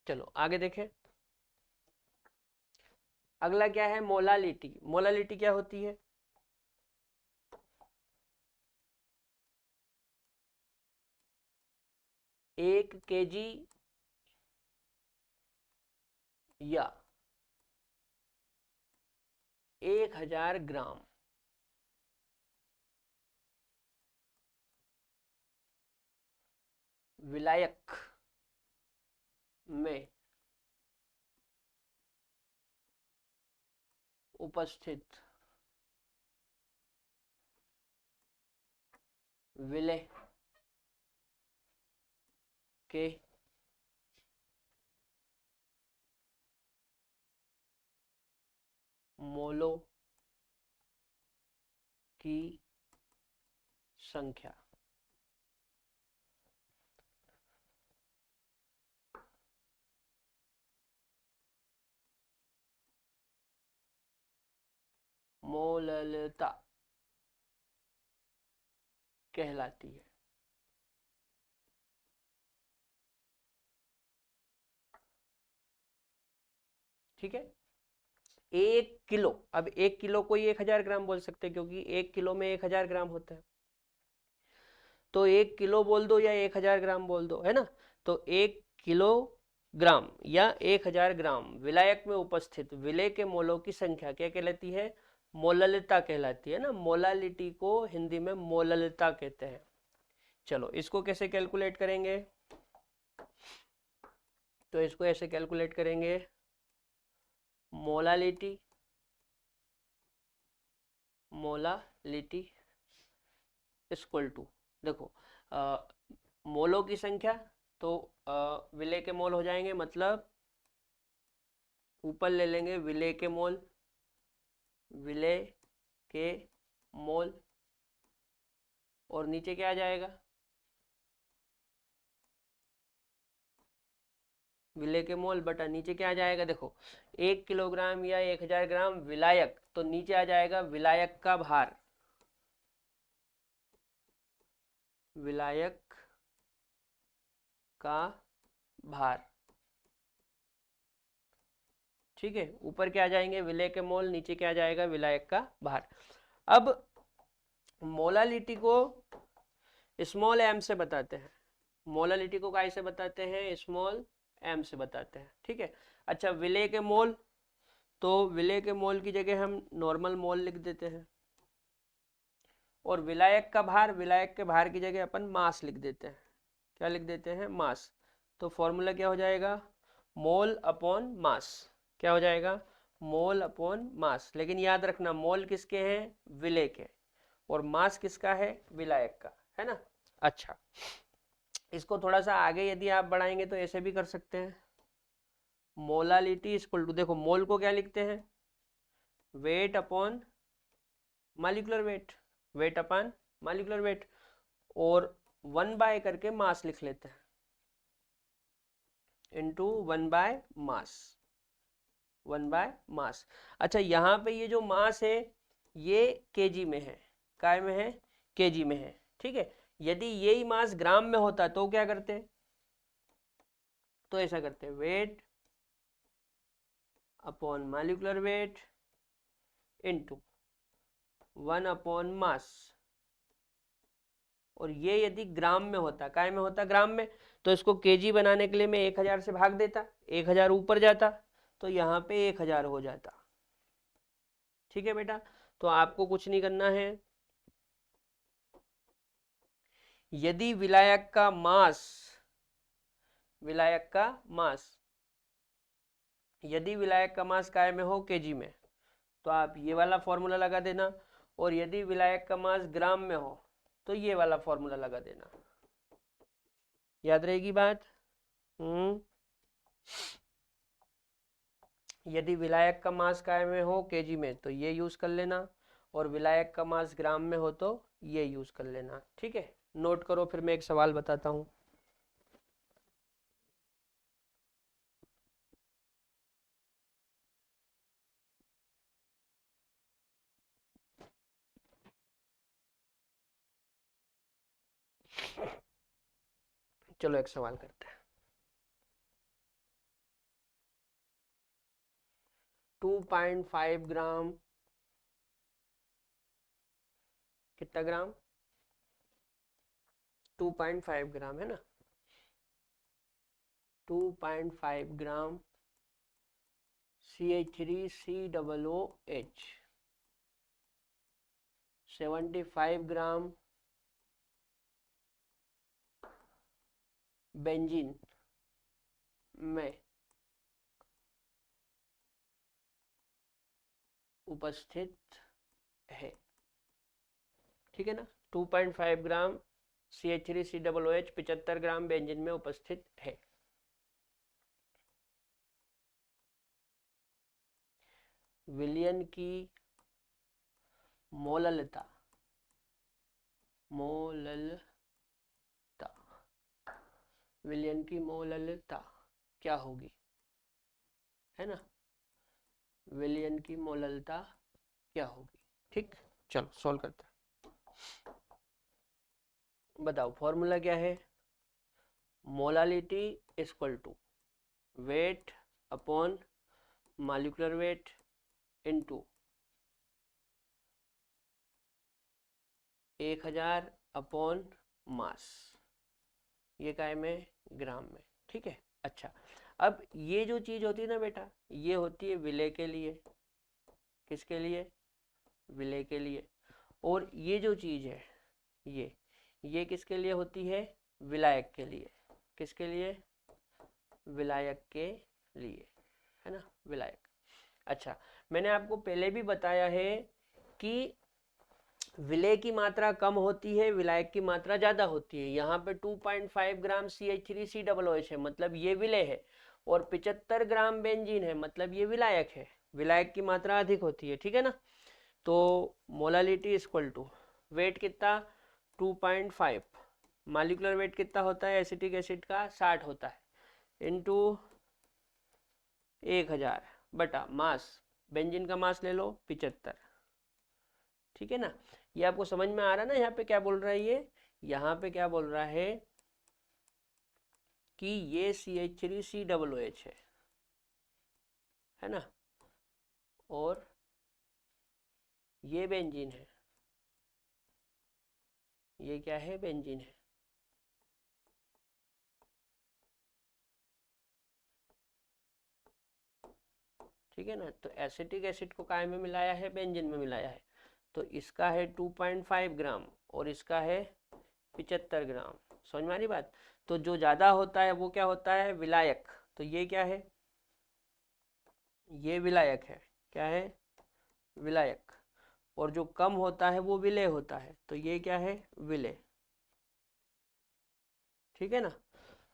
चलो आगे देखें। अगला क्या है, मोलालिटी। मोलालिटी क्या होती है, एक केजी या 1000 ग्राम विलायक में उपस्थित विलेय के मोलों की संख्या मोललता कहलाती है। ठीक है, 1 किलो, अब 1 किलो को ही 1000 ग्राम बोल सकते हैं, क्योंकि 1 किलो में 1000 ग्राम होता है, तो 1 किलो बोल दो या 1000 ग्राम बोल दो, है ना। तो 1 किलोग्राम या 1000 ग्राम विलायक में उपस्थित विलेय के मोलों की संख्या क्या कहलाती है, मोललता कहलाती है ना। मोलालिटी को हिंदी में मोललता कहते हैं। चलो इसको कैसे कैलकुलेट करेंगे, तो इसको ऐसे कैलकुलेट करेंगे, मोलालिटी, मोलालिटी इक्वल टू, देखो मोलों की संख्या, तो विलेय के मोल हो जाएंगे, मतलब ऊपर ले लेंगे विलेय के मोल, विलेय के मोल, और नीचे क्या आ जाएगा, विलेय के मोल बटा नीचे क्या आ जाएगा, देखो 1 किलोग्राम या 1000 ग्राम विलायक, तो नीचे आ जाएगा विलायक का भार, विलायक का भार। ठीक है, ऊपर क्या आ जाएंगे विलेय के मोल, नीचे क्या आ जाएगा विलायक का भार। अब मोलालिटी को स्मॉल एम से बताते हैं, मोलालिटी को काय से बताते हैं, स्मॉल एम से बताते हैं। ठीक है, अच्छा विलेय के मोल, तो विलेय के मोल की जगह हम नॉर्मल मोल लिख देते हैं, और विलायक का भार, विलायक के भार की जगह अपन मास लिख देते हैं। क्या लिख देते हैं, मास। तो फॉर्मूला क्या हो जाएगा, मोल अपॉन मास। क्या हो जाएगा, मोल अपॉन मास। लेकिन याद रखना मोल किसके हैं, विलेय के, और मास किसका है, विलायक का, है ना। अच्छा, इसको थोड़ा सा आगे यदि आप बढ़ाएंगे तो ऐसे भी कर सकते हैं, मोलालिटी इक्वल टू, देखो मोल को क्या लिखते हैं, weight upon molecular weight, weight upon molecular weight, और 1 बाय करके मास लिख लेते हैं, इंटू 1/मास, 1/मास। अच्छा यहाँ पे ये जो मास है ये केजी में है, काय में है, केजी में है। ठीक है, यदि यही मास ग्राम में होता तो क्या करते, तो ऐसा करते, weight upon molecular weight into one by mass, और ये यदि ग्राम में होता, काय में होता, ग्राम में, तो इसको केजी बनाने के लिए मैं 1000 से भाग देता, 1000 ऊपर जाता, तो यहाँ पे 1000 हो जाता। ठीक है बेटा, तो आपको कुछ नहीं करना है, यदि विलायक का मास, विलायक का मास, यदि विलायक का मास काय में हो, केजी में, तो आप ये वाला फॉर्मूला लगा देना, और यदि विलायक का मास ग्राम में हो तो ये वाला फॉर्मूला लगा देना। याद रहेगी बात। यदि विलायक का मास काय में हो केजी में तो ये यूज कर लेना, और विलायक का मास ग्राम में हो तो ये यूज कर लेना। ठीक है, नोट करो, फिर मैं एक सवाल बताता हूँ। चलो एक सवाल करते हैं। 2.5 ग्राम, कितना ग्राम? 2.5 ग्राम है ना। 2.5 ग्राम CH3COOH, 75 ग्राम बेंजीन में उपस्थित है। ठीक है ना, 2.5 ग्राम CH3COOH 75 ग्राम बेंजीन में उपस्थित है। विलयन की मोललता, विलयन की मोललता क्या होगी, है ना, विलयन की मोललता क्या होगी। ठीक, चलो सॉल्व करते हैं। बताओ फॉर्मूला क्या है। Molality equal to weight upon molecular weight into 1000 upon mass, ये काय में, ग्राम में। ठीक है, अच्छा, अब ये जो चीज होती है ना बेटा, ये होती है विलय के लिए। किसके लिए? विलय के लिए। और ये जो चीज है ये किसके लिए होती है? विलायक के लिए। किसके लिए? विलायक के लिए, है ना, विलायक। अच्छा, मैंने आपको पहले भी बताया है कि विलय की मात्रा कम होती है, विलायक की मात्रा ज्यादा होती है। यहाँ पे 2.5 ग्राम CH3COOH है, मतलब ये विलय है, और 75 ग्राम बेंजीन है, मतलब ये विलायक है। विलायक की मात्रा अधिक होती है, ठीक है ना। तो मोलालिटी इक्वल टू वेट कितना, 2.5, मॉलिक्यूलर वेट कितना होता है एसिटिक एसिड का, 60 होता है, इनटू 1000 बटा मास, बेंजीन का मास ले लो 75। ठीक है ना, ये आपको समझ में आ रहा है ना। यहाँ पे क्या बोल रहा है ये, यहाँ पे क्या बोल रहा है कि ये CH3COOH है ना, और ये बेंजीन है, ये क्या है, बेंजीन है। ठीक है ना, तो एसिटिक एसिड को काय में मिलाया है, बेंजीन में मिलाया है। तो इसका है 2.5 ग्राम और इसका है 75 ग्राम। समझ में आ रही बात। तो जो ज्यादा होता है वो क्या होता है, विलायक। तो ये क्या है, ये विलायक है। क्या है, विलायक। और जो कम होता है वो विलय होता है, तो ये क्या है, विलय। ठीक है ना,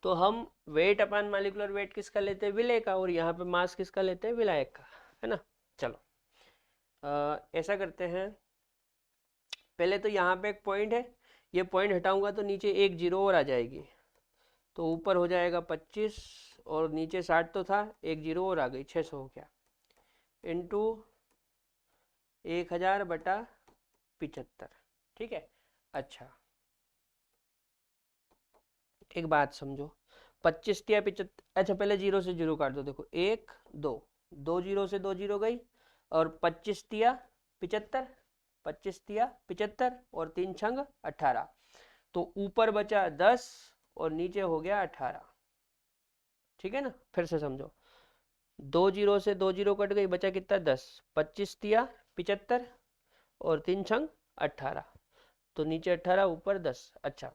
तो हम वेट अपन मॉलिक्यूलर वेट किसका लेते हैं, विलय का, और यहाँ पे मास किसका लेते हैं, विलायक का, है ना। चलो ऐसा करते हैं, पहले तो यहाँ पे एक पॉइंट है, ये पॉइंट हटाऊंगा तो नीचे एक जीरो और आ जाएगी, तो ऊपर हो जाएगा 25, और नीचे 60 तो था, एक जीरो और आ गई, 600 हो गया, इंटू 1000 बटा 75। ठीक है, अच्छा एक बात समझो, 25 या 75, अच्छा पहले जीरो से जीरो काट दो, देखो एक दो, दो जीरो से दो जीरो गई, और 25 तिया 75, 25 तिया 75, और तीन छंग 18, तो ऊपर बचा 10 और नीचे हो गया 18। ठीक है ना, फिर से समझो, दो जीरो से दो जीरो कट गई, बचा कितना, 10, 25 तिया 75, और तीन छंग 18, तो नीचे 18 ऊपर 10। अच्छा,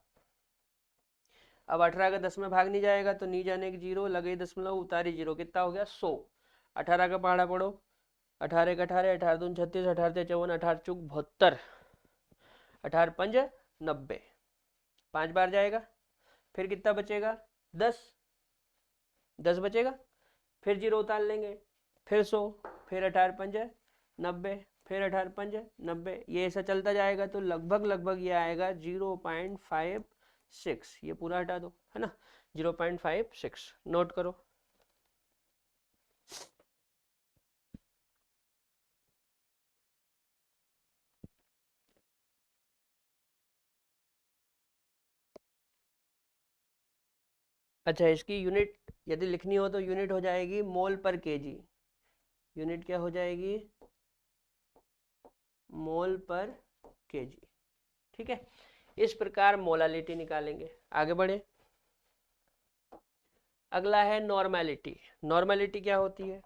अब 18 का 10 में भाग नहीं जाएगा, तो नी जाने की जीरो, लगे दशमलव, उतारी जीरो, कितना हो गया, 100। 18 का पहाड़ा पढ़ो, 18 का 18, 18 दून 36, 18 54, 18 चुक 72, 18 पंज 90, 5 बार जाएगा, फिर कितना बचेगा, 10, 10 बचेगा, फिर जीरो उतार लेंगे, फिर 100, फिर 18 पंजे 90, फिर 18 पंजे 90, ये ऐसा चलता जाएगा तो लगभग लगभग ये आएगा 0.56। ये पूरा हटा दो, है ना, 0.56 नोट करो। अच्छा, इसकी यूनिट यदि लिखनी हो तो यूनिट हो जाएगी मोल पर केजी। यूनिट क्या हो जाएगी? मोल पर केजी। ठीक है, इस प्रकार मोलालिटी निकालेंगे। आगे बढ़े। अगला है नॉर्मेलिटी। नॉर्मेलिटी क्या होती है?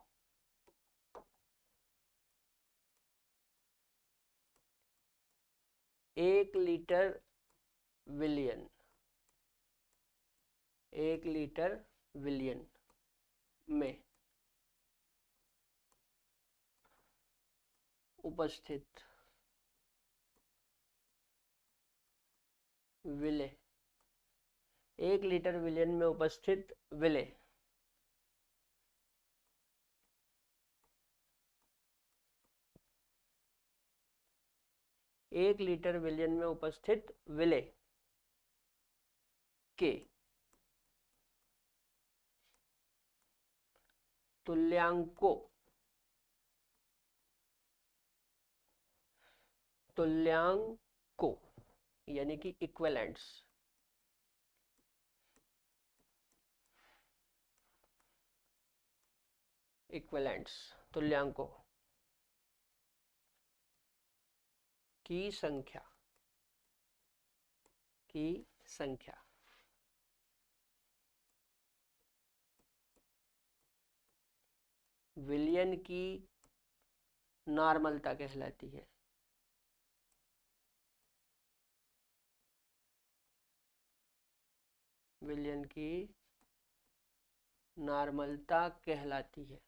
एक लीटर विलियन, 1 लीटर विलियन में उपस्थित विलेय, 1 लीटर विलियन में उपस्थित विलेय 1 लीटर विलियन में उपस्थित विलेय के तुल्यांकों यानी कि इक्विवेलेंट्स, तुल्यांकों की संख्या विलियन की नॉर्मलता कहलाती है। विलियन की नॉर्मलता कहलाती है।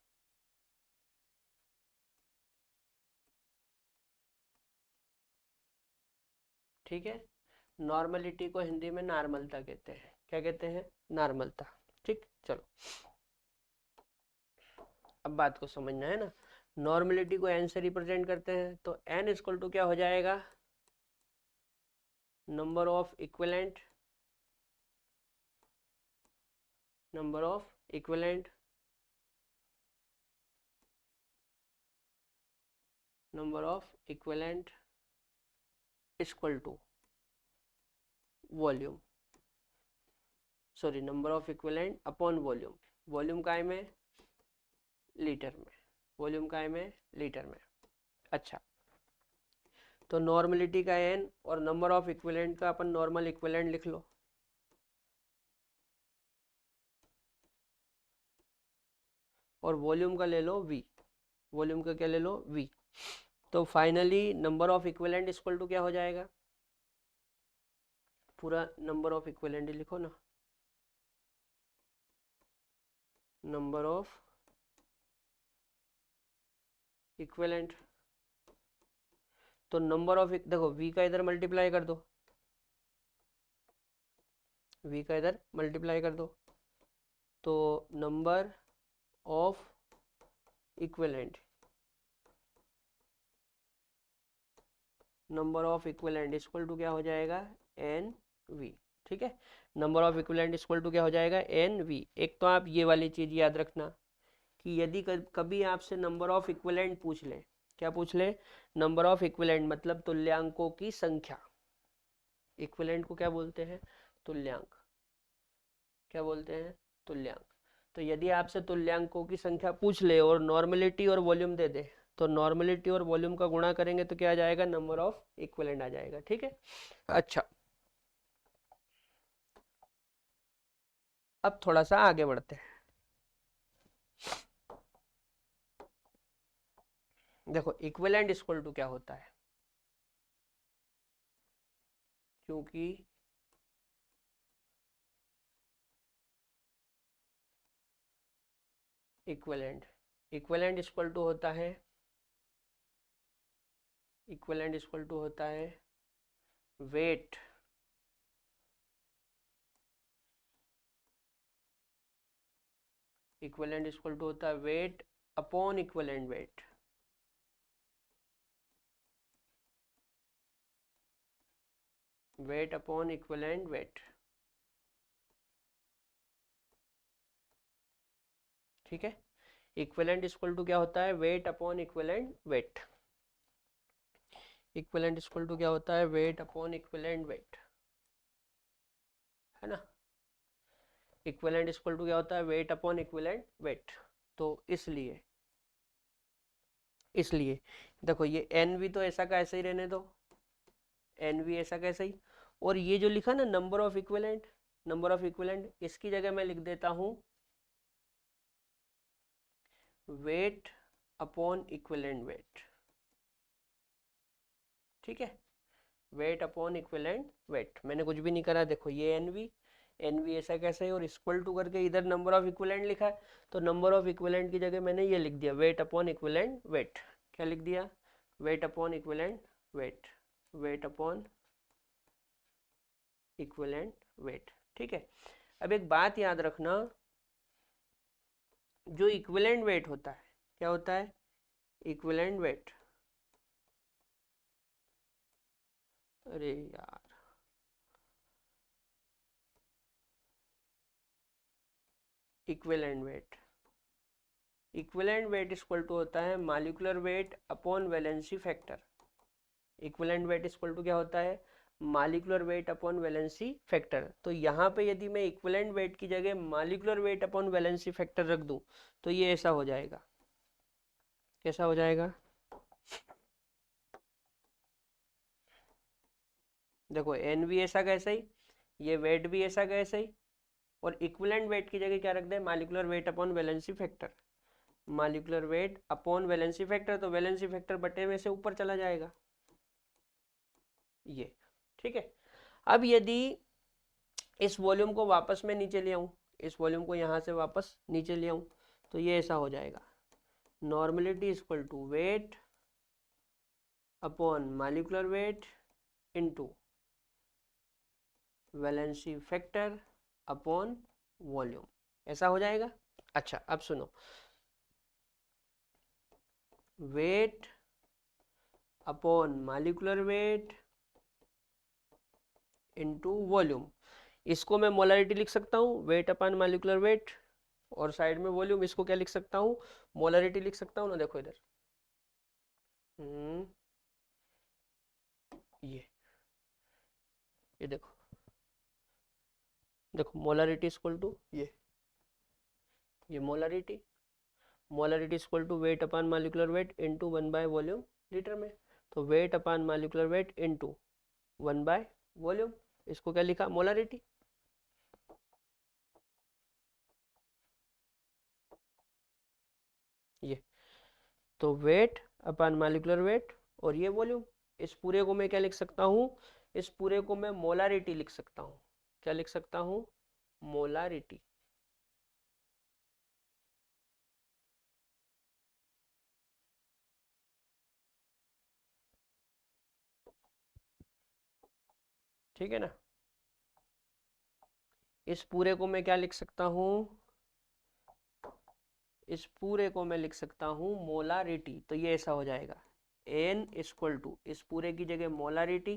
ठीक है, नॉर्मलिटी को हिंदी में नॉर्मलता कहते हैं। क्या कहते हैं? नॉर्मलता। ठीक, चलो अब बात को समझना है ना। नॉर्मलिटी को एन से रिप्रेजेंट करते हैं, तो एन इक्वल टू क्या हो जाएगा? Number of equivalent, number of equivalent equal to volume, sorry, number of equivalent upon volume. Volume काय में? लीटर में। वॉल्यूम काय में? लीटर में। अच्छा, तो नॉर्मलिटी का एन और नंबर ऑफ इक्विवेलेंट का अपन नॉर्मल इक्विवेलेंट लिख लो, और वॉल्यूम का ले लो वी। वॉल्यूम का क्या ले लो? वी। तो finally number of equivalent equal to क्या हो जाएगा? पूरा नंबर ऑफ इक्विवेलेंट लिखो ना, नंबर ऑफ इक्विवेलेंट। तो नंबर ऑफ, देखो वी का इधर मल्टीप्लाई कर दो, वी का इधर मल्टीप्लाई कर दो, तो number of equivalent, equal to क्या हो जाएगा? N V. ठीक है, number of equivalent equal to क्या हो जाएगा? N V. एक तो आप ये वाली चीज याद रखना कि यदि कभी आपसे नंबर ऑफ इक्विवेलेंट पूछ ले, क्या पूछ ले? नंबर ऑफ इक्विवेलेंट मतलब तुल्यांकों की संख्या। इक्विवेलेंट को क्या बोलते हैं? तुल्यांक। क्या बोलते हैं? तुल्यांक। तो यदि आपसे तुल्यांकों की संख्या पूछ ले और नॉर्मलिटी और वॉल्यूम दे दे, तो नॉर्मलिटी और वॉल्यूम का गुणा करेंगे तो क्या आ जाएगा? नंबर ऑफ इक्विवेलेंट आ जाएगा। ठीक है, अच्छा अब थोड़ा सा आगे बढ़ते हैं। देखो इक्विवेलेंट इक्वल टू क्या होता है, क्योंकि इक्विवेलेंट इक्वल टू होता है, वेट इक्विवेलेंट इक्वल टू होता है weight upon equivalent weight, weight upon equivalent weight, ठीक है। इक्विवेलेंट इक्वल टू क्या होता है, weight upon equivalent weight, equivalent equal to क्या होता है, वेट अपॉन इक्विवेलेंट वेट, है ना। इक्विवेलेंट इक्वल टू क्या होता है, वेट अपॉन इक्विवेलेंट वेट। तो इसलिए इसलिए देखो ये एन भी तो ऐसा का ऐसा ही रहने दो, एन भी ऐसा कैसा ही, और ये जो लिखा ना number of equivalent, number of equivalent, इसकी जगह मैं लिख देता हूं वेट अपॉन इक्विवेलेंट वेट, ठीक है। वेट अपॉन इक्विवेलेंट वेट, मैंने कुछ भी नहीं करा, देखो ये एन वी ऐसा कैसे है, और इक्वल टू करके इधर नंबर ऑफ इक्विवेलेंट लिखा है, तो नंबर ऑफ इक्विवेलेंट की जगह मैंने ये लिख दिया वेट अपॉन इक्विवेलेंट वेट। क्या लिख दिया, wait upon equivalent weight, weight upon equivalent weight, ठीक है। अब एक बात याद रखना, जो इक्विवेलेंट वेट होता है, क्या होता है, इक्विवेलेंट वेट, अरे यार, equivalent weight, equivalent weight equal to होता है molecular weight upon valency factor. Equivalent weight equal to क्या होता है, molecular weight upon valency factor. तो यहाँ पे यदि मैं इक्विवेलेंट वेट की जगह molecular weight upon valency factor रख दूं, तो ये ऐसा हो जाएगा, कैसा हो जाएगा, देखो एन भी ऐसा कैसा ही, ये वेट भी ऐसा कैसा ही, और इक्विवेलेंट वेट की जगह क्या रख दे, molecular weight upon valency factor, molecular weight upon valency factor, तो वैलेंसी फैक्टर बटे में से ऊपर चला जाएगा ये, ठीक है। अब यदि इस वॉल्यूम को वापस में नीचे ले आऊं, इस वॉल्यूम को यहां से वापस नीचे ले आऊं, तो ये ऐसा हो जाएगा, normality equal to weight upon molecular weight into valency factor upon volume, ऐसा हो जाएगा। अच्छा अब सुनो, weight upon molecular weight into volume, इसको मैं मोलरिटी लिख सकता हूँ, वेट अपॉन मॉलिक्यूलर वेट, और साइड में वॉल्यूम, इसको क्या लिख सकता हूँ, मोलरिटी लिख सकता हूँ ना, देखो इधर ये देखो, देखो मोलरिटी इक्वल टू ये molarity, molarity equal to weight upon molecular weight into one by volume litre में, तो weight upon molecular weight into one by volume, इसको क्या लिखा, मोलरिटी। ये तो वेट अपॉन मॉलिक्यूलर वेट और ये वॉल्यूम, इस पूरे को मैं क्या लिख सकता हूँ, इस पूरे को मैं मोलारिटी लिख सकता हूँ, क्या लिख सकता हूँ, मोलारिटी, ठीक है ना। इस पूरे को मैं क्या लिख सकता हूँ, इस पूरे को मैं लिख सकता हूँ मोलारिटी, तो ये ऐसा हो जाएगा एन इक्वल टू इस पूरे की जगह मोलारिटी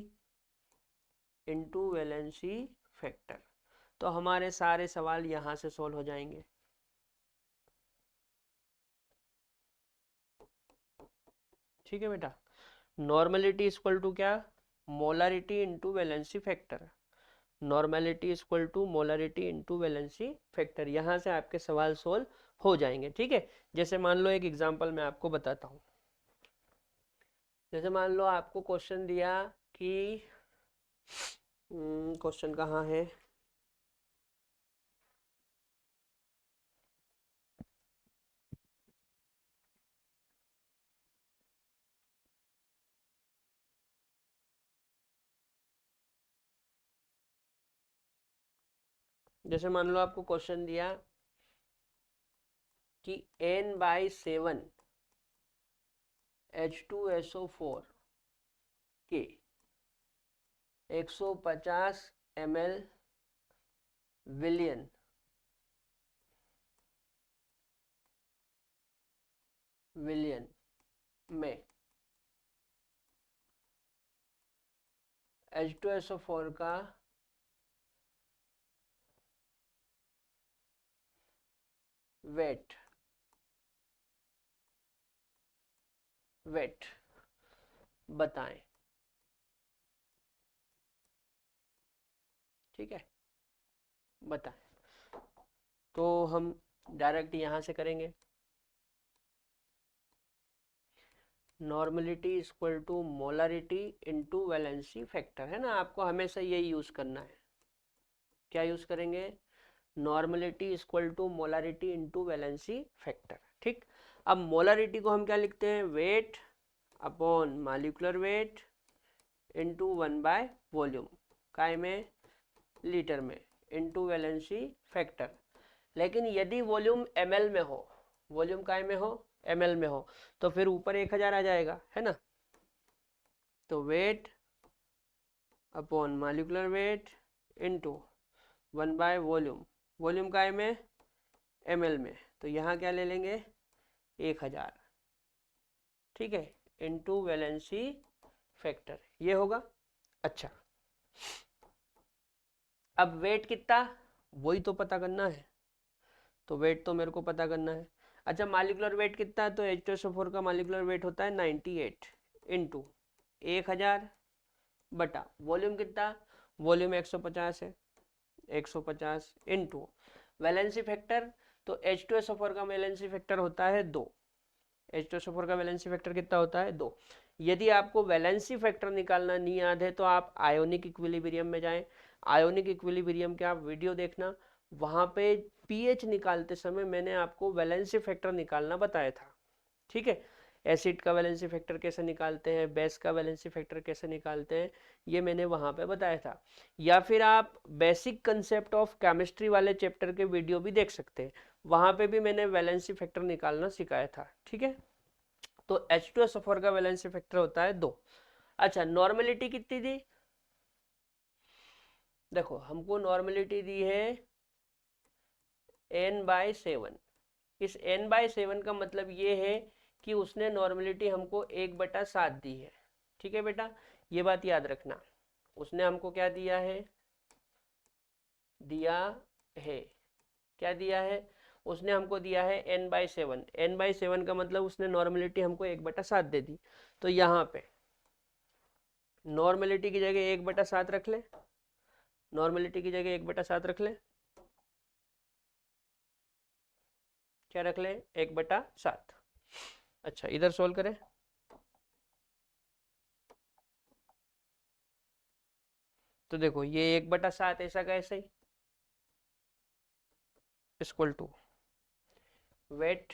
इनटू वैलेंसी फैक्टर। तो हमारे सारे सवाल यहाँ से सोल्व हो जाएंगे, ठीक है बेटा। नॉर्मलिटी इक्वल टू क्या, molarity into valency factor, normality equal to molarity into valency factor, यहाँ से आपके सवाल सोल्व हो जाएंगे, ठीक है। जैसे मान लो एक एग्जांपल मैं आपको बताता हूँ, जैसे मान लो आपको क्वेश्चन दिया कि क्वेश्चन कहाँ है, जैसे मान लो आपको क्वेश्चन दिया कि n/7 H2SO4 के 150 ml विलियन विलियन में H2SO4 का वेट बताएं। ठीक है, बताएं। तो हम डायरेक्ट यहां से करेंगे। Normality equal to molarity into valency factor, है ना, आपको हमेशा यही यूज करना है। क्या यूज करेंगे? Normality equal to molarity into valency factor. ठीक, अब मोलरिटी को हम क्या लिखते हैं? Weight upon molecular weight into 1 by volume, काय में? लीटर में, इनटू वैलेंसी फैक्टर। लेकिन यदि वॉल्यूम ml में हो, वॉल्यूम काय में हो? ml में हो, तो फिर ऊपर 1000 आ जाएगा, है ना। तो weight upon molecular weight into 1 by volume, volume काय में? ml में, तो यहाँ क्या ले लेंगे? 1000, ठीक है, इनटू वैलेंसी फैक्टर, ये होगा। अच्छा, अब वेट कितना, वही तो पता करना है। तो वेट तो मेरे को पता करना है। अच्छा, मॉलिक्यूलर वेट कितना है? तो H2SO4 का मॉलिक्यूलर वेट होता है 98 इंटू 1000 बटा वॉल्यूम कितना? वॉल्यूम 150 है, 150 इंटू वैलेंसी फैक्टर। तो H2SO4 का वैलेंसी फैक्टर होता है 2। H2SO4 का वैलेंसी फैक्टर कितना होता है? 2। यदि आपको वैलेंसी फैक्टर निकालना नहीं याद है तो आप आयोनिक इक्विलिब्रियम में जाएं। आयोनिक इक्विलिब्रियम के आप वीडियो देखना, वहां पे पीएच निकालते समय मैंने आपको वैलेंसी फैक्टर निकालना बताया था। ठीक है, एसिड का वैलेंसी फैक्टर कैसे निकालते हैं, बेस का वैलेंसी फैक्टर कैसे निकालते हैं, ये मैंने वहां पे बताया था। या फिर आप बेसिक कंसेप्ट ऑफ केमिस्ट्री वाले चैप्टर के वीडियो भी देख सकते हैं, वहां पे भी मैंने वैलेंसी फैक्टर निकालना सिखाया था। ठीक है, तो H2SO4 का वैलेंसी फैक्टर होता है 2। अच्छा, नॉर्मेलिटी कितनी दी? देखो, हमको नॉर्मेलिटी दी है n/7। इस n/7 का मतलब ये है कि उसने नॉर्मेलिटी हमको 1/7 दी है। ठीक है बेटा, ये बात याद रखना। उसने हमको क्या दिया है? दिया है, क्या दिया है? उसने हमको दिया है n/7। n/7 का मतलब उसने नॉर्मेलिटी हमको 1/7 दे दी। तो यहाँ पे नॉर्मेलिटी की जगह 1/7 रख ले, नॉर्मेलिटी की जगह 1/7 रख ले। क्या रख ले? 1/7। अच्छा, इधर सोल्व करें। तो देखो, ये 1/7 ऐसा का ऐसा ही इक्वल टू वेट,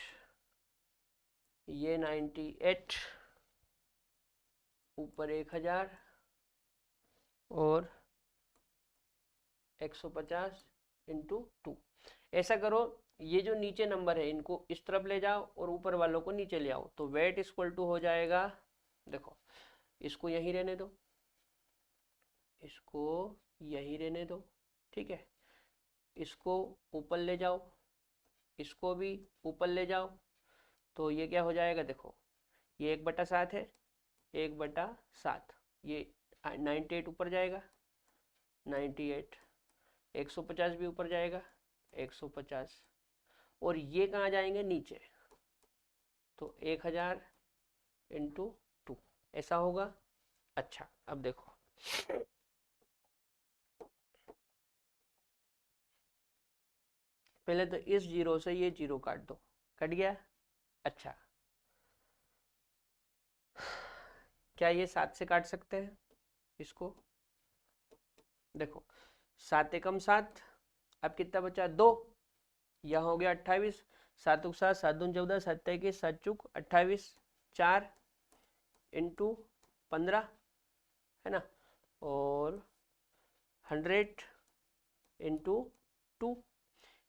ये 98 ऊपर 1000 और 150 इंटू 2। ऐसा करो, ये जो नीचे नंबर है इनको इस तरफ ले जाओ और ऊपर वालों को नीचे ले आओ, तो वेट इक्वल टू हो जाएगा, देखो इसको यहीं रहने दो, इसको यहीं रहने दो, ठीक है, इसको ऊपर ले जाओ, इसको भी ऊपर ले जाओ, तो ये क्या हो जाएगा? देखो, ये 1/7 है, 1/7, ये 98 ऊपर जाएगा, 98, 150 भी ऊपर जाएगा, 150, और ये कहाँ जाएंगे? नीचे, तो 1000 इंटू 2, ऐसा होगा। अच्छा, अब देखो, पहले तो इस जीरो से ये जीरो काट दो, कट गया। अच्छा, क्या ये 7 से काट सकते हैं इसको? देखो, 7 एकम 7, अब कितना बचा? 2, यह हो गया 28, 7 7, 7 दून 14, 7 21, 7 चुक 28, 4 इंटू 15, है ना, और 100 इंटू 2।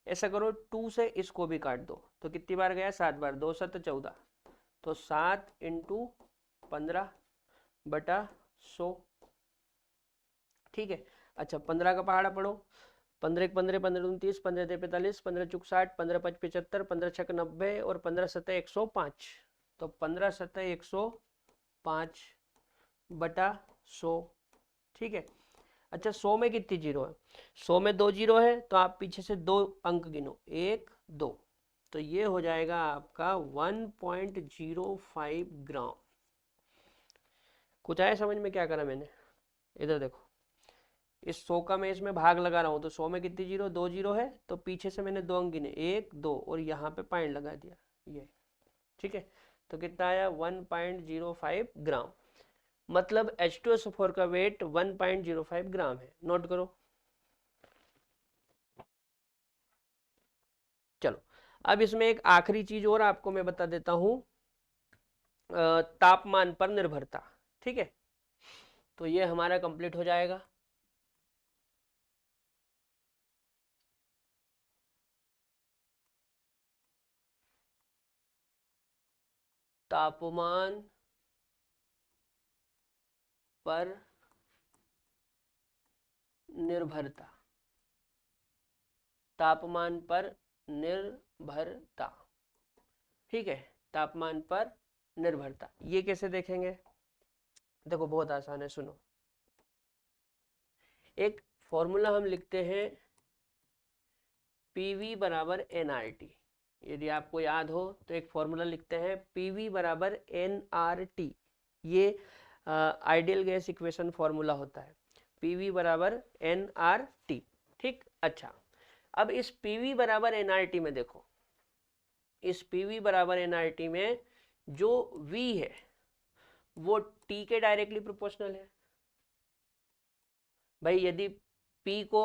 ऐसा करो, 2 से इसको भी काट दो, तो कितनी बार गया? 7 बार, 2 7 14, तो 7 इंटू 15 बटा 100। ठीक है, अच्छा 15 का पहाड़ा पढ़ो, 15 1 15, 15 दून 30, 15 3 45, 15 चुक 60, 15 5 75, 15 छक 90 और 15 7 105। तो 15 सतह 105 बटा 100, ठीक है। अच्छा 100 में कितनी जीरो है? 100 में 2 जीरो है, तो आप पीछे से 2 अंक गिनो, 1 2, तो ये हो जाएगा आपका 1.05 ग्राम। कुछ आया समझ में क्या करा मैंने? इधर देखो, इस 100 का मैं इसमें भाग लगा रहा हूँ, तो 100 में कितनी जीरो? 2 जीरो है, तो पीछे से मैंने 2 अंक गिने, 1 2, और यहाँ पे पॉइंट लगा दिया, ये ठीक है। तो कितना आया? 1.05 ग्राम। मतलब H2SO4 का वेट 1.05 ग्राम है। नोट करो। चलो अब इसमें एक आखिरी चीज और आपको मैं बता देता हूं, तापमान पर निर्भरता, ठीक है। तो ये हमारा कंप्लीट हो जाएगा। तापमान पर निर्भरता, तापमान पर निर्भरता, ठीक है। तापमान पर निर्भरता ये कैसे देखेंगे? देखो बहुत आसान है, सुनो। एक फॉर्मूला हम लिखते हैं, PV बराबर NRT। यदि आपको याद हो तो एक फॉर्मूला लिखते हैं, PV बराबर NRT। ये आइडियल गैस इक्वेशन फॉर्मूला होता है, PV बराबर NRT, ठीक। अच्छा अब इस PV बराबर NRT में देखो, इस PV बराबर NRT में जो V है वो T के डायरेक्टली प्रोपोर्शनल है। भाई यदि P को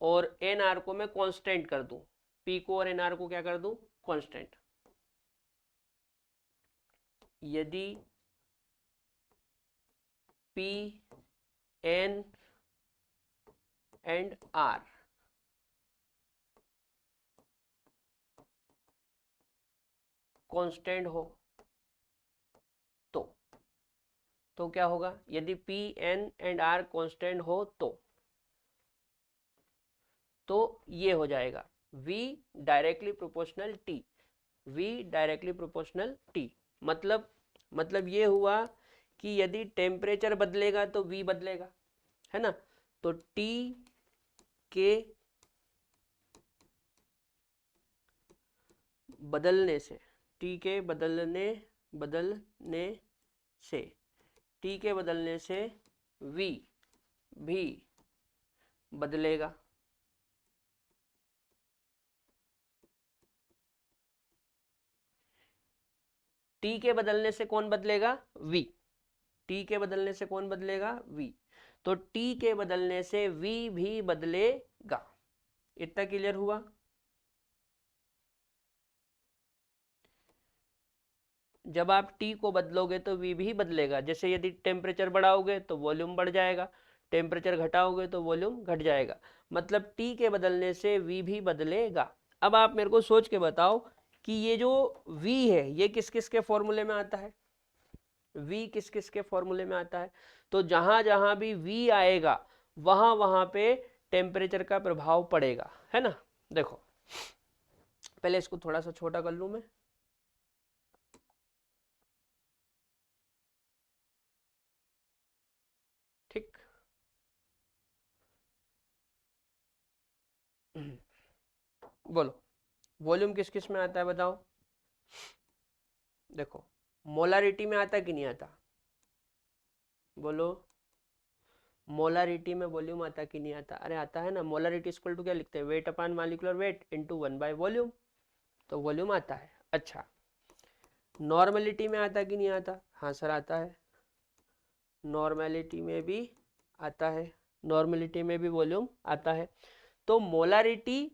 और NR को मैं कांस्टेंट कर दूं, P को और NR को क्या कर दूं? कांस्टेंट। यदि P N and R constant हो तो क्या होगा? यदि P N and R constant हो तो ये हो जाएगा V directly proportional T, V directly proportional T। मतलब ये हुआ कि यदि टेम्परेचर बदलेगा तो V बदलेगा, है ना। तो T के बदलने से, T के बदलने से, T के बदलने से V भी बदलेगा। T के बदलने से कौन बदलेगा? V। T के बदलने से कौन बदलेगा? V। तो T के बदलने से V भी बदलेगा। इतना क्लियर हुआ? जब आप T को बदलोगे तो V भी बदलेगा। जैसे यदि टेम्परेचर बढ़ाओगे तो वॉल्यूम बढ़ जाएगा, टेम्परेचर घटाओगे तो वॉल्यूम घट जाएगा। मतलब T के बदलने से V भी बदलेगा। अब आप मेरे को सोच के बताओ कि ये जो V है ये किस किस के फॉर्मूले में आता है? V किस किस के फॉर्मूले में आता है? तो जहां जहां भी V आएगा वहां वहां पे टेम्परेचर का प्रभाव पड़ेगा, है ना। देखो पहले इसको थोड़ा सा छोटा कर लूं मैं, ठीक। बोलो वॉल्यूम किस किस में आता है बताओ? देखो मोलारिटी में आता कि नहीं आता? बोलो मोलारिटी में वॉल्यूम आता कि नहीं आता? अरे आता है ना। मोलारिटी इक्वल टू क्या लिखते हैं? Weight upon molecular weight into one by volume. तो वॉल्यूम आता है। अच्छा नॉर्मेलिटी में आता कि नहीं आता? हाँ सर आता है, नॉर्मेलिटी में भी आता है, नॉर्मेलिटी में भी वॉल्यूम आता है। तो मोलारिटी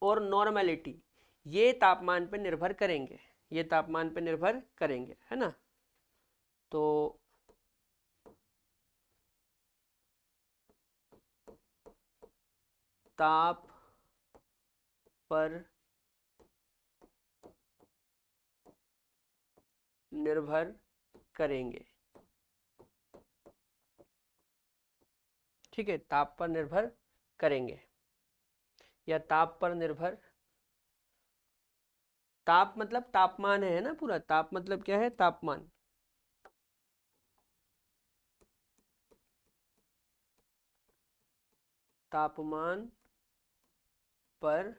और नॉर्मेलिटी ये तापमान पर निर्भर करेंगे, ये तापमान पर निर्भर करेंगे, है ना। तो ताप पर निर्भर करेंगे, ठीक है। ताप पर निर्भर करेंगे या ताप पर निर्भर ताप मतलब तापमान है ना, पूरा ताप मतलब क्या है, तापमान। तापमान पर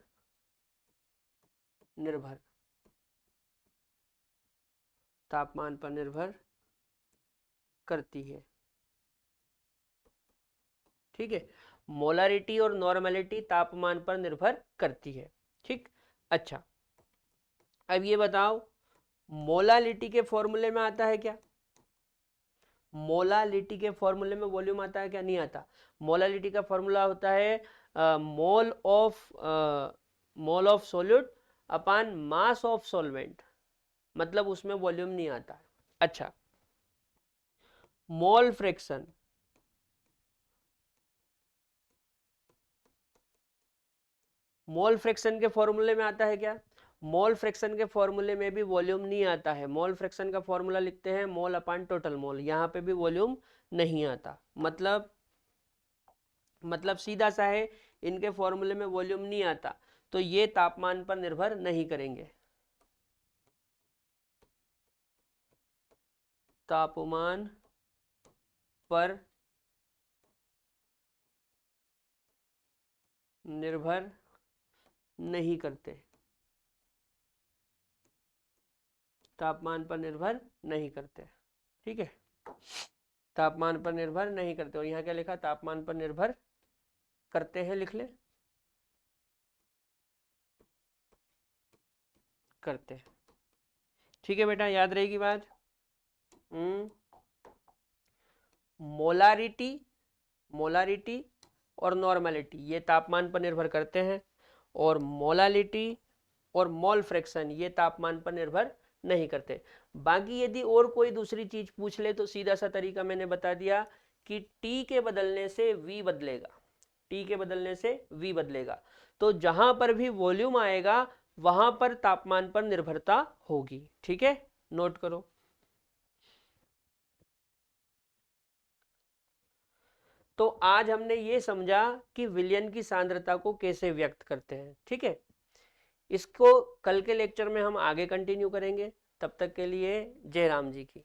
निर्भर, तापमान पर निर्भर करती है, ठीक है। मोलारिटी और नॉर्मेलिटी तापमान पर निर्भर करती है, ठीक। अच्छा, अब ये बताओ मोलालिटी के फॉर्मूले में आता है क्या? मोलालिटी के फॉर्मूले में वॉल्यूम आता है क्या? नहीं आता। मोलालिटी का फॉर्मूला होता है mole of solute upon mass of solvent, मतलब उसमें वॉल्यूम नहीं आता। अच्छा, मोल फ्रैक्शन, मोल फ्रैक्शन के फॉर्मूले में आता है क्या? मोल फ्रैक्शन के फॉर्मूले में भी वॉल्यूम नहीं आता है। मोल फ्रैक्शन का फॉर्मूला लिखते हैं मोल अपान टोटल मोल, यहाँ पे भी वॉल्यूम नहीं आता। मतलब सीधा सा है, इनके फॉर्मूले में वॉल्यूम नहीं आता, तो ये तापमान पर निर्भर नहीं करेंगे। तापमान पर निर्भर नहीं करते, तापमान पर निर्भर नहीं करते, ठीक है। तापमान पर निर्भर नहीं करते, और यहाँ क्या लिखा, तापमान पर निर्भर करते हैं, लिख ले, करते हैं, ठीक है बेटा, याद रहेगी बात। मोलारिटी, मोलारिटी और नॉर्मेलिटी ये तापमान पर निर्भर करते हैं, और मोलालिटी और मोल फ्रैक्शन ये तापमान पर निर्भर नहीं करते। बाकी यदि और कोई दूसरी चीज पूछ ले तो सीधा सा तरीका मैंने बता दिया कि टी के बदलने से वी बदलेगा, टी के बदलने से वी बदलेगा, तो जहां पर भी वॉल्यूम आएगा वहां पर तापमान पर निर्भरता होगी, ठीक है, नोट करो। तो आज हमने ये समझा कि विलयन की सांद्रता को कैसे व्यक्त करते हैं, ठीक है। इसको कल के लेक्चर में हम आगे कंटिन्यू करेंगे, तब तक के लिए जय राम जी की।